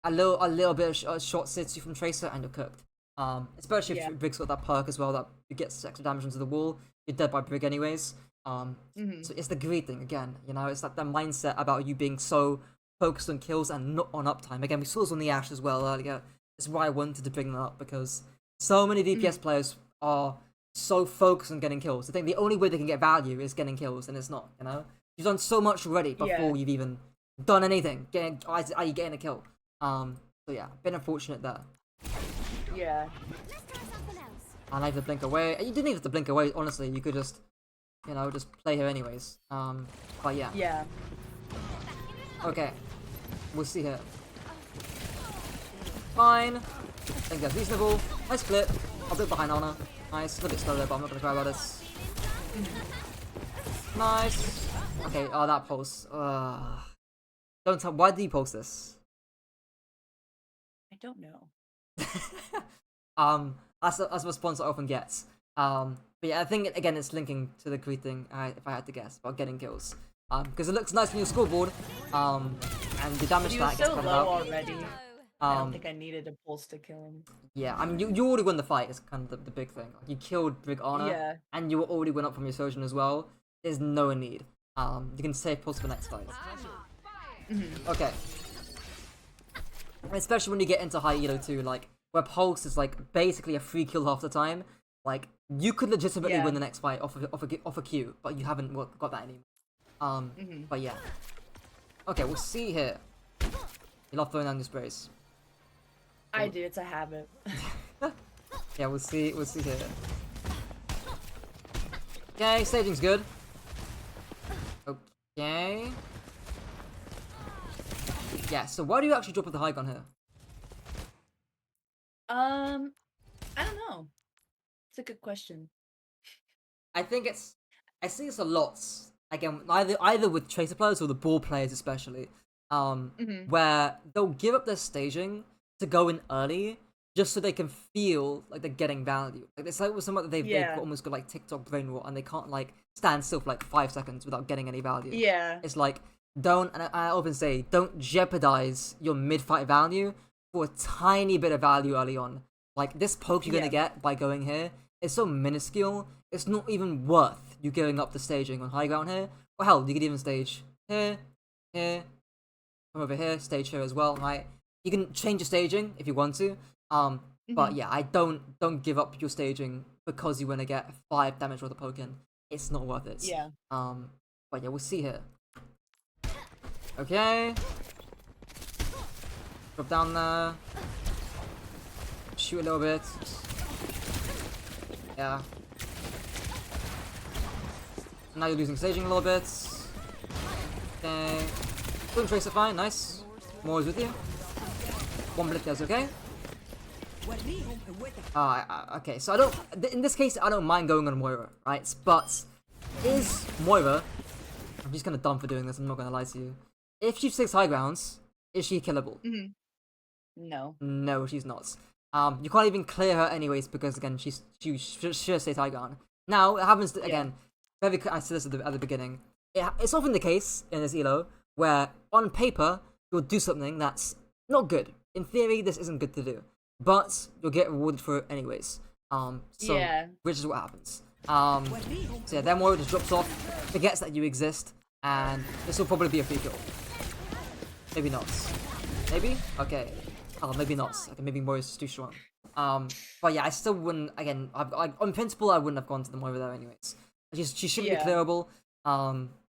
a little bit of shot sits you from Tracer, and you're cooked. Especially if Brig's got that perk as well that you get extra damage into the wall. You're dead by Brig anyways. So it's the greed thing again. You know, it's like the mindset about you being so focused on kills and not on uptime. Again, we saw this on the Ash as well earlier. That's why I wanted to bring that up because so many DPS players are so focused on getting kills. I think the only way they can get value is getting kills, and it's not. You know, you've done so much already before you've even done anything. Are you getting a kill? So yeah, been unfortunate there. Yeah. And I have to blink away. You didn't even have to blink away. Honestly, you could just, you know, just play here anyways. But yeah. Yeah. Okay, we'll see here. Fine. I think that's reasonable. Nice flip. I'll do it behind Honor. Nice. A little bit slow there, but I'm not gonna cry about this. Nice. Okay. Oh, that pulse. Don't tell. Why did you post this? I don't know. That's a response I often get. But yeah, I think again it's linking to the greed thing. If I had to guess about getting kills. Because it looks nice on your scoreboard. And the damage that gets covered low out. already. I don't think I needed a pulse to kill him. Yeah, I mean you already won the fight. Is kind of the big thing. Like, you killed Brig Honor, and you already went up from your Sojourn as well. There's no need. You can save pulse for the next fight. Okay. And especially when you get into high elo too, like where pulse is like basically a free kill half the time. Like you could legitimately win the next fight off a Q, but you haven't got that anymore. But yeah. Okay, we'll see here. You love throwing down your sprays. I do. It's a habit. Yeah, we'll see here. Okay, staging's good. Okay. Yeah, so why do you actually drop with the high gun here? I don't know. It's a good question. I see this a lot. Again, either with Tracer players or the ball players especially. Where they'll give up their staging to go in early just so they can feel like they're getting value. Like it's like with someone that they've almost got like TikTok brain rot and they can't like stand still for like 5 seconds without getting any value. Yeah. It's like and I often say don't jeopardize your mid-fight value for a tiny bit of value early on. Like this poke you're gonna get by going here is so minuscule. It's not even worth you giving up the staging on high ground here. Or hell, you could even stage here, come over here, stage here as well, right? You can change your staging if you want to. But yeah, I don't give up your staging because you want to get 5 damage worth of poke in. It's not worth it. Yeah. But yeah, we'll see here. Okay. Drop down there. Shoot a little bit. Yeah. Now you're losing staging a little bit. Okay. Boom tracer fine, nice. More is with you. 1 blip there's okay. Okay, so I don't. In this case, I don't mind going on Moira, right? But is Moira? I'm just kind of dumb for doing this. I'm not gonna lie to you. If she takes high grounds, is she killable? No. No, she's not. You can't even clear her anyways because again, she should stay high ground. Now it happens to, again. I said this at the beginning. It's often the case in this elo where on paper you'll do something that's not good. In theory, this isn't good to do, but you'll get rewarded for it anyways. Which is what happens. So yeah, then Moira just drops off, forgets that you exist, and this will probably be a free kill. Maybe not. Maybe? Okay. Oh, maybe not. Okay, maybe Moira's just too strong. But yeah, I still wouldn't. Again, on principle, I wouldn't have gone to the Moira there anyways. She shouldn't be Yeah. clearable.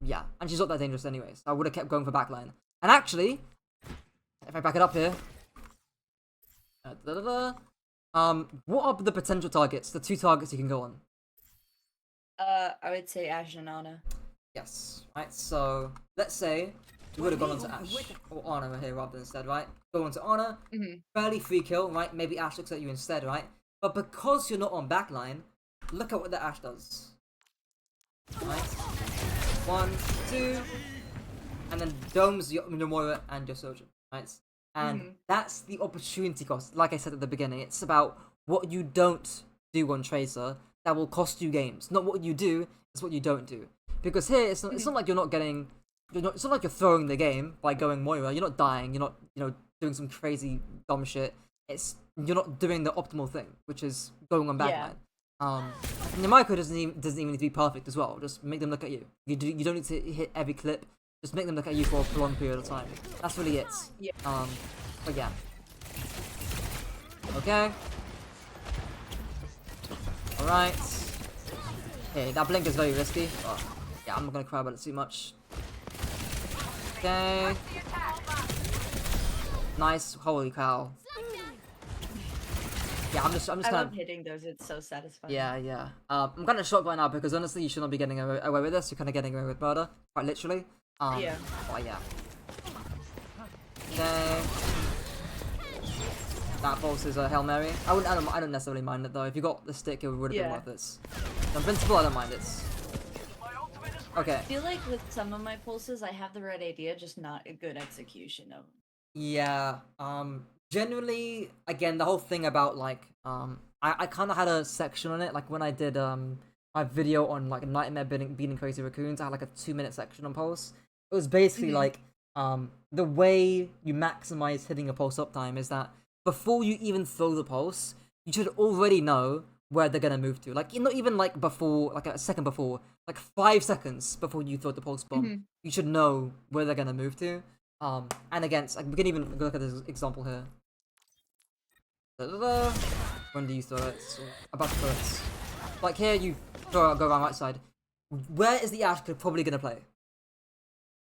Yeah, and she's not that dangerous anyways. I would have kept going for backline. And actually, if I back it up here, what are the potential targets? The 2 targets you can go on. I would say Ash and Ana. Yes. Right. So let's say we would have gone on to Ash or Ana here rather than instead, right? Go on to Ana, fairly free kill, right? Maybe Ash looks at you instead, right? But because you're not on backline, look at what the Ash does. Right? 1, 2, and then domes your Moira and your Sojourn, right? And that's the opportunity cost. Like I said at the beginning, it's about what you don't do on Tracer that will cost you games. Not what you do, it's what you don't do. Because here, it's not like you're not getting... it's not like you're throwing the game by going Moira. You're not dying. You're not, doing some crazy dumb shit. You're not doing the optimal thing, which is going on backline. And your micro doesn't even need to be perfect as well. Just make them look at you. You don't need to hit every clip. Just make them look at you for a prolonged period of time. That's really it. Yeah. But yeah. Okay. Alright. Okay, that blink is very risky. But yeah, I'm not gonna cry about it too much. Okay. Nice. Holy cow. Yeah, I'm just I kind of love hitting those. It's so satisfying. Yeah. I'm kind of shocked right now because honestly, you should not be getting away with this. You're kind of getting away with murder, quite literally. Yeah. But yeah. Okay. That pulse is a Hail Mary. I don't necessarily mind it though. If you got the stick, it would have been worth it. In principle, I don't mind it. Okay. I feel like with some of my pulses, I have the right idea, just not a good execution of them. Yeah. Generally, again, the whole thing about like, I kind of had a section on it, like when I did my video on like Nightmare beating crazy raccoons. I had like a 2-minute section on pulse. It was basically like, the way you maximize hitting a pulse uptime is that before you even throw the pulse, you should already know where they're gonna move to. Like, not even like before, like a second before, like 5 seconds before you throw the pulse bomb, you should know where they're gonna move to. And against, like, we can even look at this example here. When do you throw it? So, about to throw it. Like here, you go around right side. Where is the Ash probably gonna play?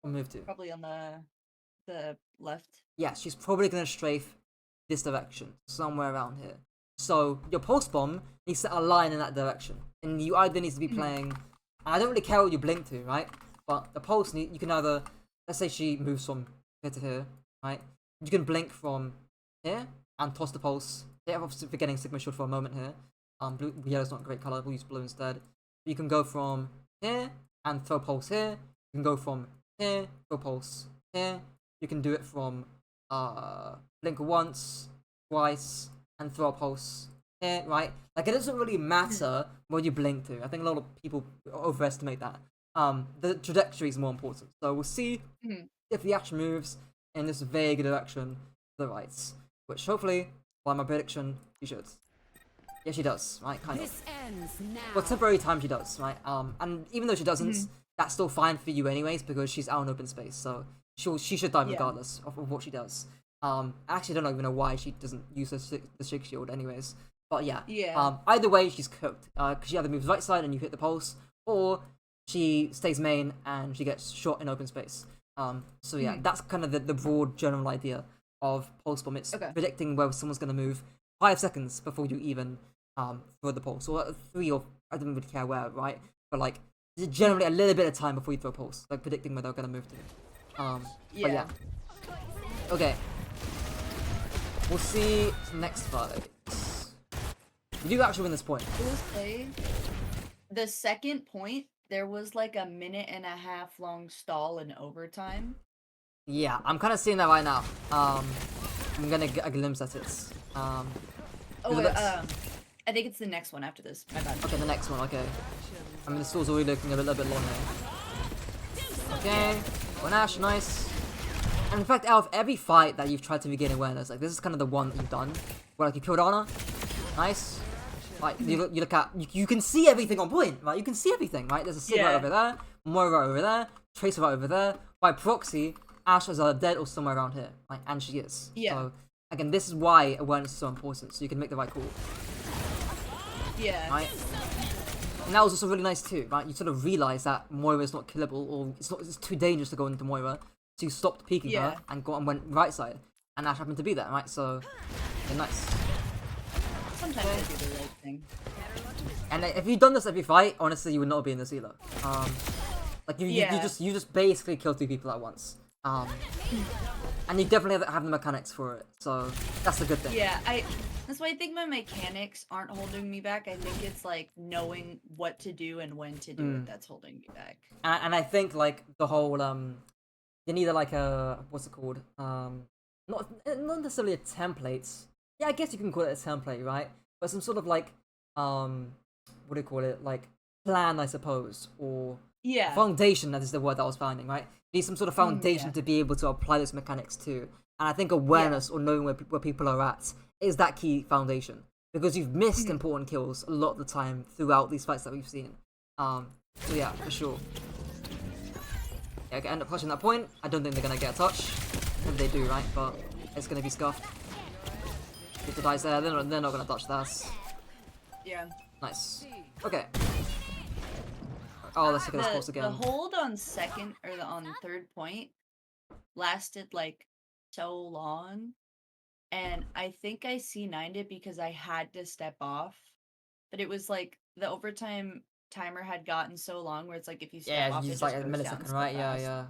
Or move to? Probably on the left. Yeah, she's probably gonna strafe this direction, somewhere around here. So your pulse bomb needs to align in that direction, and you either need to be playing. And I don't really care what you blink to, right? But the pulse you can either, let's say she moves from here to here, right? You can blink from here and toss the pulse. Yeah, obviously forgetting Sigma Shield for a moment here. Yellow's not a great color. We'll use blue instead. You can go from here and throw pulse here. You can go from here, throw pulse here. You can do it from blink once, twice, and throw a pulse here, right? Like, it doesn't really matter what you blink to. I think a lot of people overestimate that. The trajectory is more important. So we'll see if the action moves in this vague direction to the right, which hopefully, by my prediction, she should. Yeah, she does, right? Kind of. For temporary time, she does, right? And even though she doesn't, that's still fine for you anyways, because she's out in open space, so she should die regardless of what she does. I actually don't even know why she doesn't use the Sig Shield anyways. But yeah. Either way, she's cooked. Because she either moves right side and you hit the pulse, or she stays main and she gets shot in open space. So yeah, that's kind of the broad general idea of pulse bomb. It's predicting where someone's going to move 5 seconds before you even throw the pulse, or 3, or I don't really care where, right? But like generally a little bit of time before you throw a pulse, like predicting where they're going to move to. But yeah. Okay. We'll see next fight. You do actually win this point. I will say, the second point, there was like a 1.5-minute long stall in overtime. Yeah, I'm kind of seeing that right now. I'm gonna get a glimpse at it. I think it's the next one after this. My bad. Okay, the next one. Okay. I mean, the stall's already looking a little bit long here. Okay, one Ash, nice. And in fact, out of every fight that you've tried to regain awareness, like this is kind of the one that you've done, where like you killed Ana, nice. Like you look at, you can see everything on point, right? You can see everything, right? There's a Sig right over there, Moira over there, Tracer right over there. By proxy, Ash is either dead or somewhere around here, right? And she is. Yeah. So again, this is why awareness is so important, so you can make the right call. Yeah. Right. And that was also really nice too, right? You sort of realize that Moira is not killable, or it's too dangerous to go into Moira, so you stopped peeking her and went right side, and Ash happened to be there, right? So, yeah, nice. Sometimes I do the right thing. And if you'd done this every fight, honestly, you would not be in this either. Like you just basically kill 2 people at once. And you definitely have the mechanics for it, so that's the good thing. Yeah, that's why I think my mechanics aren't holding me back. I think it's like knowing what to do and when to do it that's holding me back. And I think like the whole you need like a what's it called? Not necessarily a template. Yeah, I guess you can call it a template, right? But some sort of like what do you call it? Like plan, I suppose, or foundation. That is the word that I was finding, right? You need some sort of foundation to be able to apply those mechanics to. And I think awareness or knowing where people are at is that key foundation, because you've missed important kills a lot of the time throughout these fights that we've seen. So yeah, for sure. Yeah, I can end up pushing that point. I don't think they're gonna get a touch. Maybe they do, right? But it's gonna be scuffed. If the dice there, they're not gonna touch that. Yeah. Nice. Okay. Oh, let's look at this pulse again. The hold on second or on third point lasted like so long, and I think I C9'd it because I had to step off, but it was like the overtime timer had gotten so long where it's like if you step off, it's it just like a goes millisecond, down so right? fast.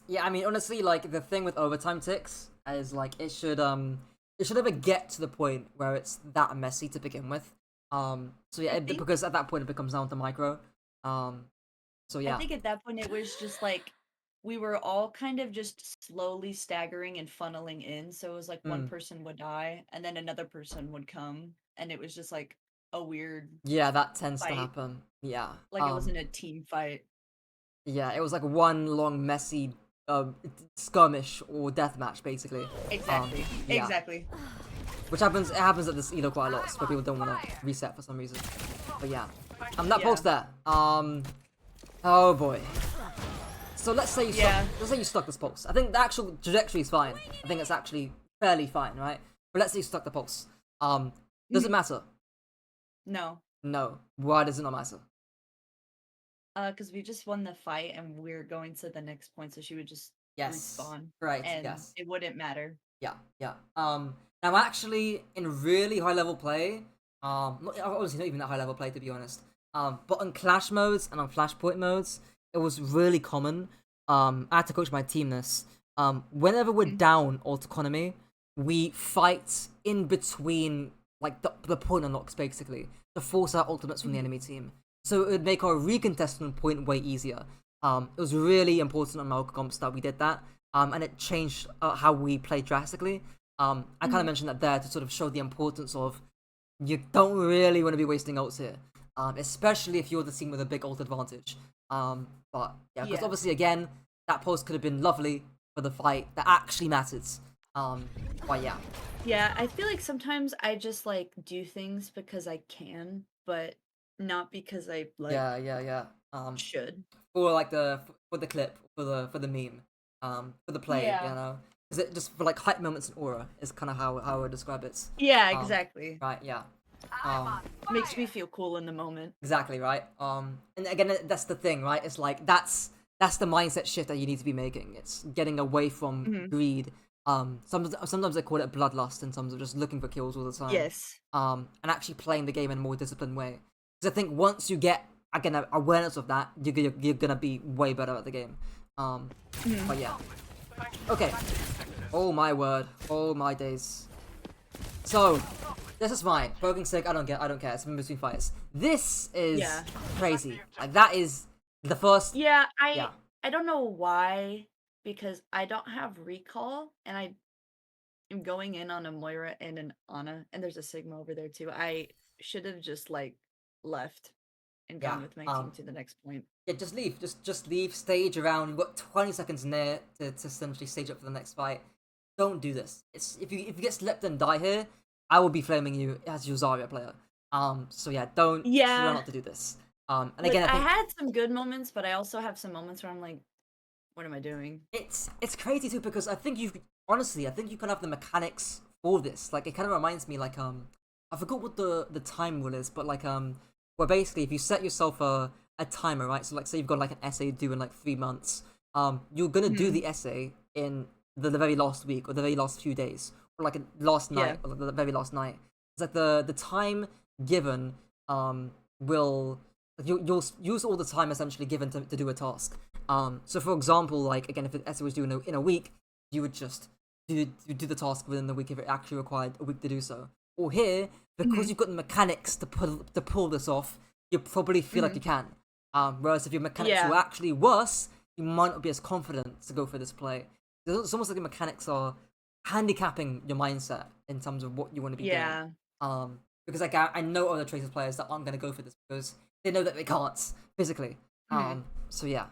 Yeah. I mean, honestly, like the thing with overtime ticks is like it should never get to the point where it's that messy to begin with. So yeah, because at that point it becomes down to micro. So yeah. I think at that point it was just like we were all kind of just slowly staggering and funneling in. So it was like one person would die and then another person would come, and it was just like a weird that tends to happen. Yeah. Like it wasn't a team fight. Yeah, it was like one long messy skirmish or deathmatch basically. Exactly. Exactly. Which happens at this Elo quite a lot, so people don't want to reset for some reason. But yeah. That pulse there. Oh boy. So let's say you stuck this pulse. I think the actual trajectory is fine. I think it's actually fairly fine, right? But let's say you stuck the pulse. Does it matter? No. No. Why does it not matter? Because we just won the fight and we're going to the next point, so she would just respawn. Right, and it wouldn't matter. Yeah. Now actually, in really high level play, obviously not even that high level play to be honest, but on clash modes and on flashpoint modes, it was really common. I had to coach my team this. Whenever we're down autonomy, we fight in between like the point unlocks basically to force out ultimates from the enemy team. So it would make our recontestant point way easier. It was really important on my comps that we did that, and it changed how we play drastically. I kind of mentioned that there to sort of show the importance of you don't really want to be wasting ults here, especially if you're the team with a big ult advantage. But yeah, because obviously again, that pulse could have been lovely for the fight that actually matters. But yeah. Yeah, I feel like sometimes I just like do things because I can, but not because I like should. For like for the clip, for the meme, for the play, you know. Is it just for like hype moments and aura is kind of how I would describe it. Yeah, exactly. Right, yeah. Makes me feel cool in the moment. Exactly, right? And again, that's the thing, right? It's like that's the mindset shift that you need to be making. It's getting away from greed. Sometimes they call it bloodlust in terms of just looking for kills all the time. Yes. And actually playing the game in a more disciplined way. Because I think once you get again awareness of that, you're gonna be way better at the game. But yeah. Okay. Oh my word. Oh my days. So this is fine. Poking sick, I don't care. It's in between fights. This is crazy. Like that is the first. Yeah, I don't know why, because I don't have recall and I am going in on a Moira and an Ana, and there's a Sigma over there too. I should have just like left and gone with my team to the next point. Yeah, just leave. Just leave. Stage around. You've got 20 seconds in there to essentially stage up for the next fight. Don't do this. It's if you get slept and die here, I will be flaming you as your Zarya player. So yeah, don't try not to do this. And like, again, I had some good moments, but I also have some moments where I'm like, what am I doing? It's crazy too because I think you kind of have the mechanics for this. Like it kind of reminds me like I forgot what the time rule is, but like where basically if you set yourself a timer, right? So like say you've got like an essay due in like 3 months, you're gonna do Mhm. the essay in the very last week or the very last few days or like last Yeah. night or like the very last night. It's like the time given will you'll use all the time essentially given to do a task. So for example, like again, if an essay was due in a week, you would just you do the task within the week if it actually required a week to do so. Or here, because Mhm. you've got the mechanics to pull this off, you probably feel like you Mhm. can. Whereas if your mechanics were Yeah. actually worse, you might not be as confident to go for this play. It's almost like the mechanics are handicapping your mindset in terms of what you want to be doing. Yeah. Because like I know other Traces players that aren't going to go for this because they know that they can't physically. Mhm. So yeah.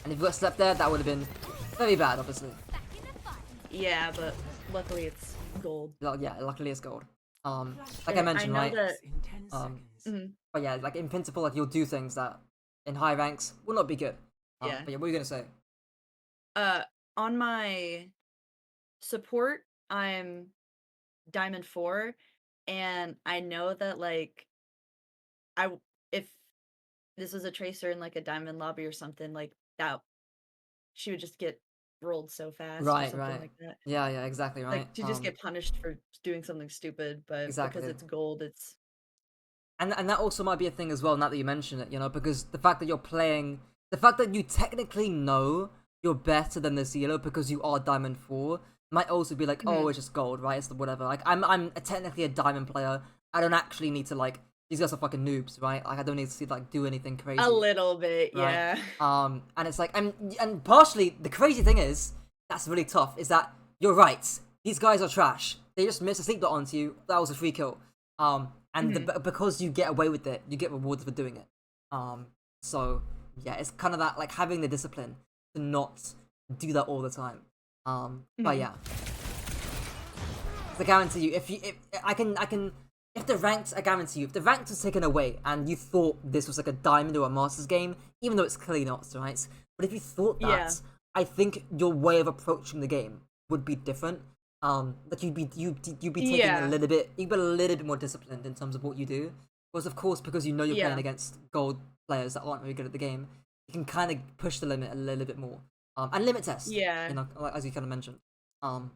And if you got slept there, that would have been very bad, obviously. Yeah, but luckily it's gold. Yeah, luckily it's gold. Like I And I mentioned, know right? that. Um, Mhm. but yeah, like in principle, like you'll do things that in high ranks will not be good. Yeah. But yeah, what are you gonna say? Uh, on my support, I'm Diamond 4, and I know that like if this was a tracer in like a diamond lobby or something like that, she would just get rolled so fast or Right, something right. like that. Yeah, exactly, Like right. to just get punished for doing something stupid, but because Exactly. it's gold, it's And that also might be a thing as well. Now that you mention it, because the fact that you're playing, the fact that you technically know you're better than this Zelo because you are Diamond 4 might also be like, oh, Mhm. it's just gold, right? It's whatever. Like technically a Diamond player. I don't actually need to like these guys are fucking noobs, right? Like I don't need to like do anything A crazy, little bit, right? yeah. And it's like and partially the crazy thing is that's really tough. Is that you're right? These guys are trash. They just missed a sleep dot onto you. That was a free kill. And Mhm. because you get away with it, you get rewarded for doing it. So yeah, it's kind of that like having the discipline to not do that all the time. But Mhm. yeah, I guarantee you, if I can if the ranks, I guarantee you, if the ranks was taken away and you thought this was like a diamond or a masters game, even though it's clearly not, right? But if you thought Yeah. that, I think your way of approaching the game would be different. Like you'd be taking a Yeah. little bit, you'd be a little bit more disciplined in terms of what you do. Because of course, because you know you're playing Yeah. against gold players that aren't very good at the game, you can kind of push the limit a little bit more. And limit test, Yeah. like, as you kind of mentioned.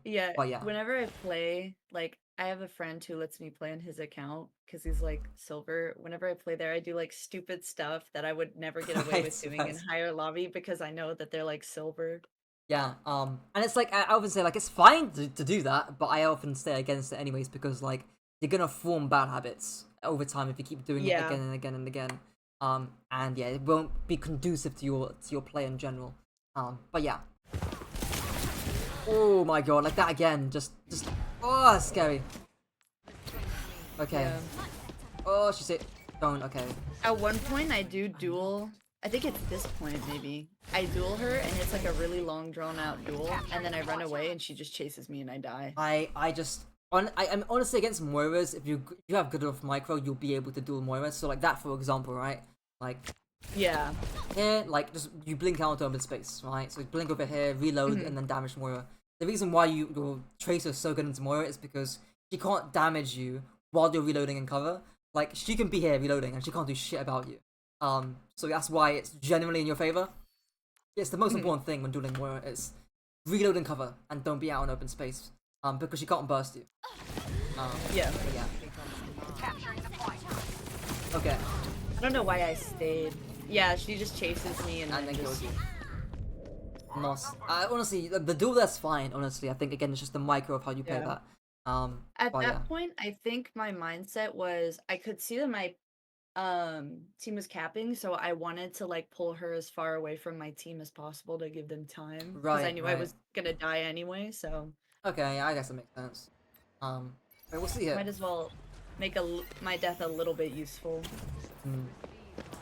Yeah. But yeah, Whenever I play, like I have a friend who lets me play on his account because he's like silver. Whenever I play there, I do like stupid stuff that I would never get away with right, doing in right. higher lobby because I know that they're like silver. Yeah, and it's like I often say like it's fine to do that, but I often stay against it anyways because like you're gonna form bad habits over time if you keep doing it Yeah. again and again and again. And yeah, it won't be conducive to your play in general. But yeah. Oh my god, like that again, just oh that's scary. Okay. Yeah. Oh she's it. Don't okay. At one point, I do duel. I think it's this point, maybe. I duel her, and it's like a really long, drawn-out duel, and then I run away, and she just chases me, and I die. I just I'm honestly against Moiras. If you have good enough micro, you'll be able to duel Moiras. So like that for example, right? Like Yeah. here, like just you blink out into open space, right? So you blink over here, reload, Mhm. and then damage Moira. The reason why your Tracer is so good into Moira is because she can't damage you while you're reloading in cover. Like she can be here reloading and she can't do shit about you. So that's why it's genuinely in your favor. It's the most Mhm. important thing when dueling Moira is reload and cover and don't be out in open space. Because she can't burst you. Yeah. But yeah. Okay. I don't know why I stayed. Yeah, she just chases me, and And then then kills just... you. Nice. Honestly, the duel that's fine. Honestly, I think again it's just the micro of how you play Yeah. that. At But yeah, that point, I think my mindset was I could see that my team was capping, so I wanted to like pull her as far away from my team as possible to give them time because I right, knew I right. was gonna die anyway, so Okay, yeah, I guess that makes sense. But we'll see here. might as well make my death a little bit useful. Hmm.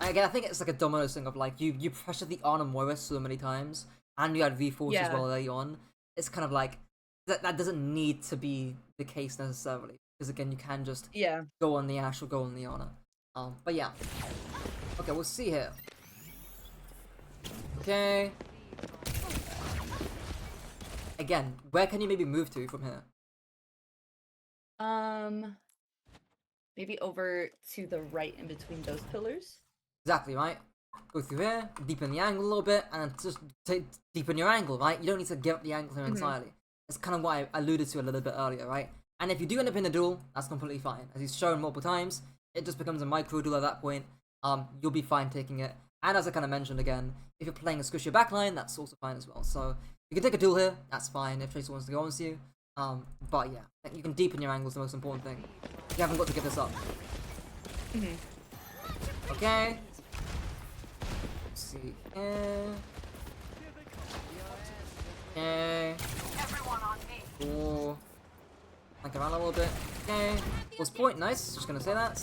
Again, I think it's like a domino thing of like you pressure the on Moira so many times, and you had V-Force as Yeah. well early on. It's kind of like that doesn't need to be the case necessarily because again you can just Yeah. go on the Ash or go on the Ana. But yeah. Okay, we'll see here. Okay. Again, where can you maybe move to from here? Um Maybe over to the right in between those pillars. Exactly, right? Go through here, deepen the angle a little bit, and then just deepen your angle, right? You don't need to give up the angle here entirely. It's kind of what I alluded to a little bit earlier, right? And if you do end up in a duel, that's completely fine. As he's shown multiple times, it just becomes a micro duel at that point. You'll be fine taking it. And as I kind of mentioned again, if you're playing a squishy backline, that's also fine as well. So you can take a duel here, that's fine if Tracer wants to go on to you. But yeah, you can deepen your angles, the most important thing. You haven't got to give this up. Okay. Let's see here. Okay. Cool. Flank around a little bit. Okay. Pulse point, nice. Just gonna say that.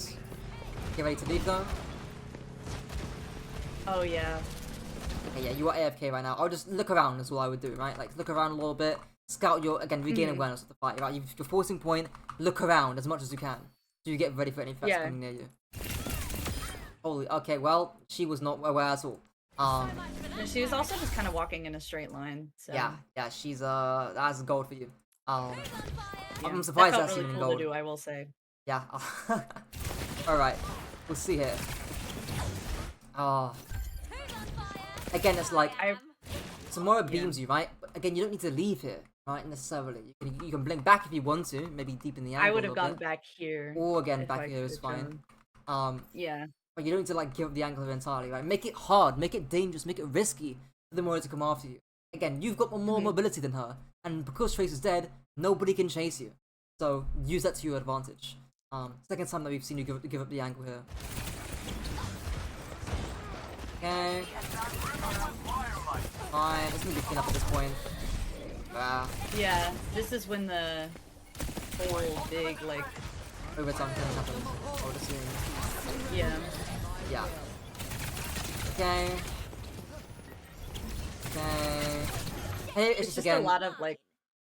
Get ready to leave though. Oh yeah. Okay, yeah, you are AFK right now. I'll just look around is what I would do, right? Like, look around a little bit. Scout your, again, regain awareness of the fight, right? You're forcing point. Look around as much as you can. So you get ready for any threats coming near you. Holy, okay, well, she was not aware at all. She was also just kind of walking in a straight line. So. Yeah, she's, that's gold for you. Yeah, I'm surprised that that's felt really even cool gold. to do, I will say. Yeah. Alright, we'll see here. Again, it's like, Samora beams you, right? But again, you don't need to leave here, right? Necessarily. You can blink back if you want to, maybe deepen the angle. I would have gone back here. Or again, back here is fine. Yeah. But you don't need to like give up the angle entirely, right? Make it hard, make it dangerous, make it risky for the Moira to come after you. Again, you've got more mobility than her, and because Trace is dead, nobody can chase you. So use that to your advantage. Second time that we've seen you give up the angle here. Okay. Fine, it's gonna be clean up at this point. Yeah, this is when the whole big, like... overtime thing happens, I would assume. Yeah. Yeah. Okay. Okay. Hey, it's just again, a lot of, like,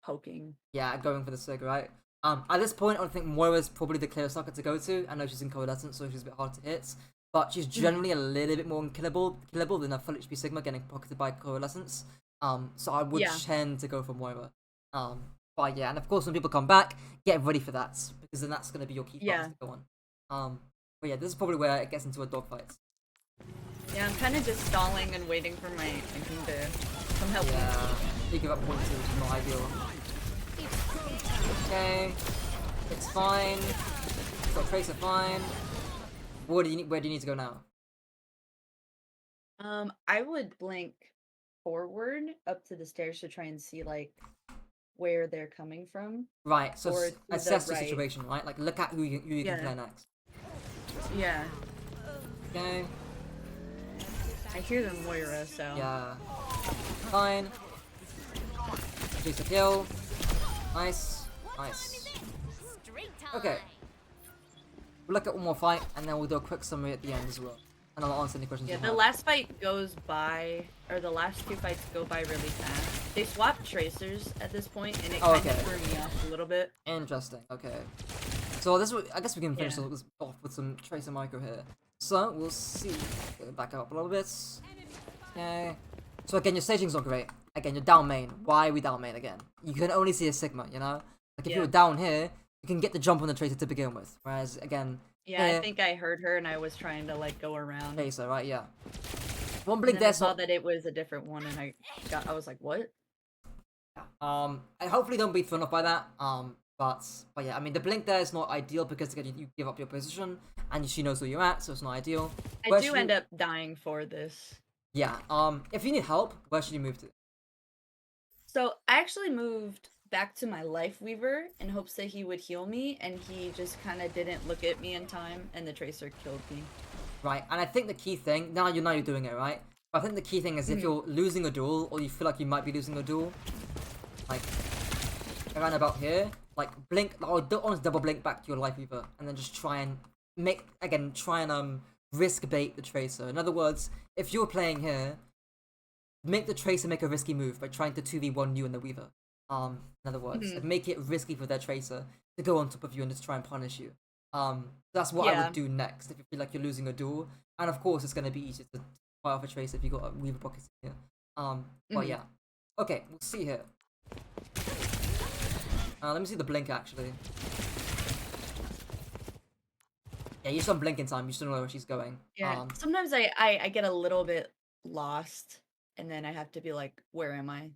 poking. Yeah, going for the sig, right? At this point, I think Moira's probably the clearest target to go to. I know she's in Coalescence, so she's a bit hard to hit. But she's generally a little bit more unkillable than a full HP Sigma getting pocketed by Coalescence. So I would tend to go for Moira. But yeah, and of course when people come back, get ready for that. Because then that's going to be your key focus to go on. But yeah, this is probably where it gets into a dogfight. Yeah, I'm kind of just stalling and waiting for my thinking to come help me. Yeah, you give up points, which is not ideal. Okay, it's fine. Got Tracer fine. Where do you need to go now? I would blink forward up to the stairs to try and see like where they're coming from. Right. So assess the situation, right? Like look at who you can play next. Yeah. Okay. I hear the Moira, so. Yeah. Fine. Chase a kill. Nice. Nice. Okay. We'll look at one more fight, and then we'll do a quick summary at the end as well. And I'll answer any questions you have. Yeah, the last fight goes by, or the last two fights go by really fast. They swapped tracers at this point, and it kind of threw me off a little bit. Interesting. Okay. So this, I guess we can finish this off with some tracer micro here. So we'll see. Back up a little bit. Okay. So again, your staging's not great. Again, you're down main. Why are we down main again? You can only see a Sigma, you know? Like if you were down here, you can get the jump on the tracer to begin with. Whereas again, yeah, I think I heard her and I was trying to like go around. Tracer, right? Yeah. One blink there. I saw that it was a different one, and I was like, what? I hopefully don't be thrown off by that. But yeah, I mean the blink there is not ideal because again you give up your position and she knows where you're at, so it's not ideal. I do end up dying for this. Yeah. If you need help, where should you move to? So I actually moved back to my Life Weaver in hopes that he would heal me, and he just kind of didn't look at me in time, and the Tracer killed me. Right, and I think the key thing, now you're doing it, right? But I think the key thing is if you're losing a duel, or you feel like you might be losing a duel, like, around about here, like, blink, or almost double blink back to your Life Weaver, and then just try and risk bait the Tracer. In other words, if you're playing here, make the Tracer make a risky move by trying to 2v1 you and the Weaver. In other words, make it risky for their Tracer to go on top of you and just try and punish you. That's what I would do next if you feel like you're losing a duel. And of course, it's going to be easier to fight off a Tracer if you've got a Weaver pocket here. But yeah. Okay, we'll see here. Let me see the blink actually. Yeah, you just don't blink in time. You just don't know where she's going. Yeah. Sometimes I get a little bit lost, and then I have to be like, "Where am I?"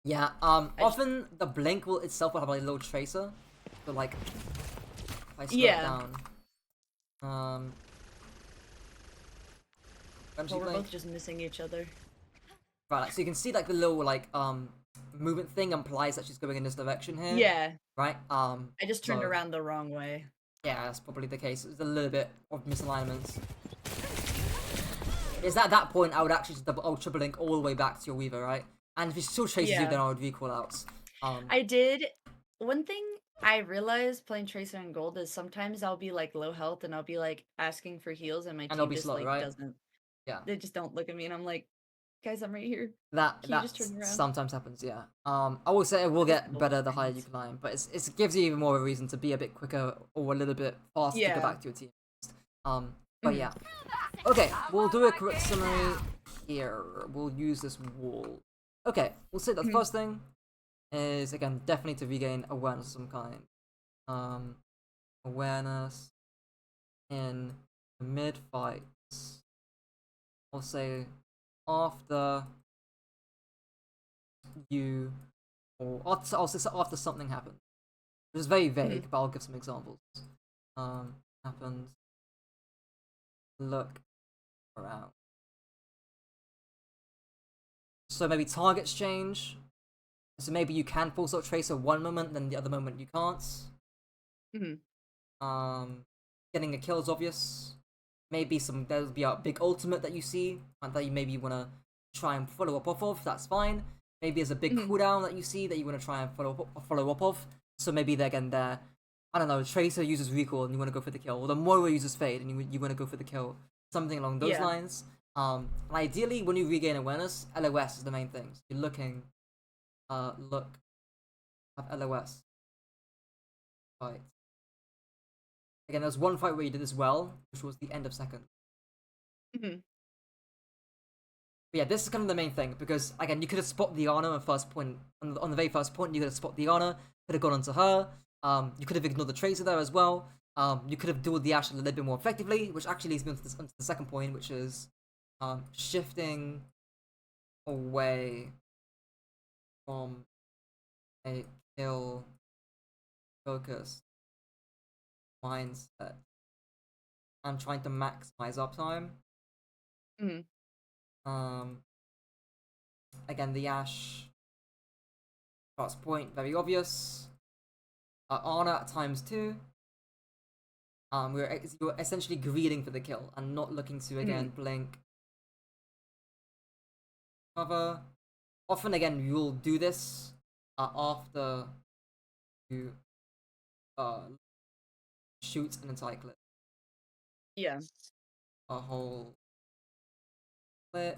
Yeah. I just Often the blink will itself will have like a little tracer. So like, if I slow it yeah. down, um, Well, eventually we're blink. both just missing each other. Right. Like, so you can see like the little like movement thing implies that she's going in this direction here. Yeah. Right. I just turned So around the wrong way. yeah, that's probably the case. There's a little bit of misalignments. Is at that point I would actually just double, triple link all the way back to your Weaver, right? And if it still chases you, Yeah. then I would recall outs. I did one thing I realized playing Tracer and Gold is sometimes I'll be like low health and I'll be like asking for heals and my And it'll team be just slow, like right? doesn't Yeah. they just don't look at me and I'm like, guys, I'm right here. That Can you just that turn around? sometimes happens, yeah. I will say it will Just get little better the higher you things. climb, but it gives you even more of a reason to be a bit quicker or a little bit faster to go Yeah. back to your team. But Mhm. yeah. Okay, we'll do a quick summary here. We'll use this wall. Okay, we'll say the Mhm. first thing is again definitely to regain awareness of some kind. Um, awareness in the mid fights. I'll say after you or after, I'll say after something happens. It's very Mhm. vague, but I'll give some examples. Happens. Look around. So maybe targets change. So maybe you can full sort tracer one moment, then the other moment you can't. Mhm. Um, Getting a kill is obvious. Maybe there'll be a big ultimate that you see and that you maybe wanna try and follow up off of. That's fine. Maybe there's a big Mhm. cooldown that you see that you wanna try and follow up of. So maybe they're again there. I don't know. Tracer uses recall and you wanna go for the kill, or the Moira uses fade and you wanna go for the kill. Something along those Yeah. lines. And ideally, when you regain awareness, LOS is the main thing. So you're looking. Look. Have LOS. Right. Again, there was one fight where you did this well, which was the end of second. Mhm. But yeah, this is kind of the main thing because again, you could have spotted the Ana on first point on the very first point. You could have spotted the Ana, could have gone onto her. You could have ignored the tracer there as well. You could have dueled the Ashe a little bit more effectively, which actually leads me onto the second point, which is shifting away from a kill focused mindset and trying to maximize uptime. Mhm. Um, Again, the Ashe first point very obvious. Ana at times too. You're essentially greeding for the kill and not looking to again Mhm. blink cover. Often again you'll do this after you uh, shoot an entire clip, Yeah. a whole clip,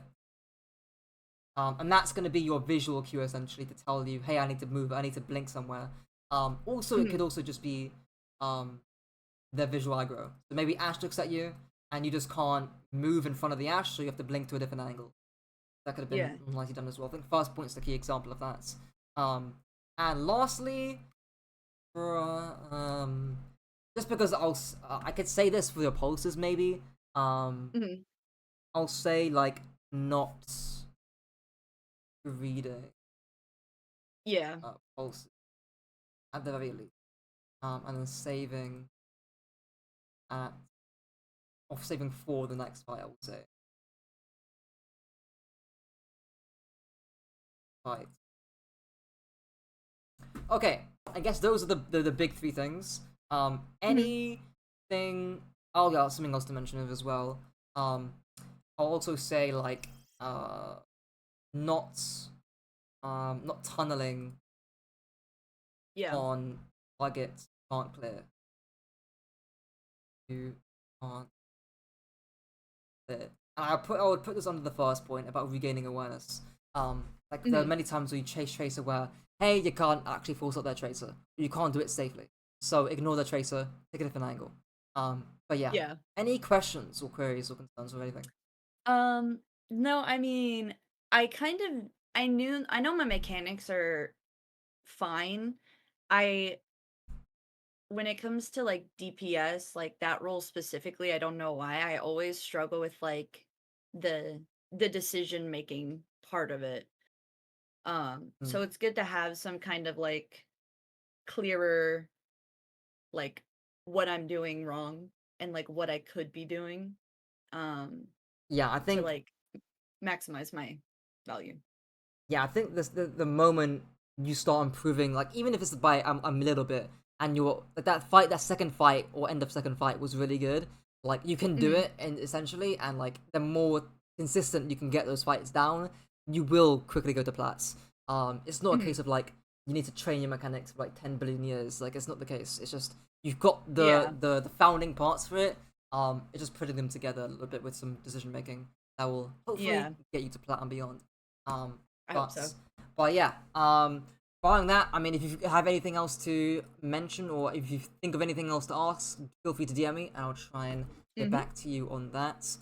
and that's going to be your visual cue essentially to tell you, hey, I need to move, I need to blink somewhere. Also, it could Mhm. also just be um, their visual aggro. So maybe Ashe looks at you and you just can't move in front of the Ashe, so you have to blink to a different angle. That could have been Yeah. nicely done as well. I think first point's the key example of that. Um, and lastly, just because I could say this for your pulses maybe. Mhm. I'll say like not reading Yeah. pulses at the very least. And then saving at saving for the next fight. I would say fight. Okay, I guess those are the big three things. Mhm. Anything? Oh yeah, something else to mention as well. Um, I'll also say like not not tunneling Yeah. on targets can't clear. You can't clear. And I would put this under the first point about regaining awareness. Like there are Mhm. many times where you chase tracer where hey you can't actually force out their tracer. You can't do it safely. So ignore the tracer, take a different angle. But yeah. Yeah. Any questions or queries or concerns or anything? Um, no, I mean, I kind of I know my mechanics are fine. I when it comes to like DPS, like that role specifically, I don't know why. I always struggle with like the the decision making part of it. Mm. So it's good to have some kind of like clearer like what I'm doing wrong and like what I could be doing um Yeah, I to think like maximize my value. I think this the moment you start improving, like even if it's by a little bit, and you're like that second fight or end of second fight was really good. Like you can do Mhm. it, and essentially, and like the more consistent you can get those fights down, you will quickly go to plats. It's not a Mhm. case of like you need to train your mechanics for like 10 billion years. Like it's not the case. It's just you've got Yeah. the founding parts for it. It's just putting them together a little bit with some decision making that will hopefully Yeah. get you to plat and beyond. Um, I hope but so. but yeah, barring that, I mean, if you have anything else to mention or if you think of anything else to ask, feel free to DM me and I'll try and get Mhm. back to you on that.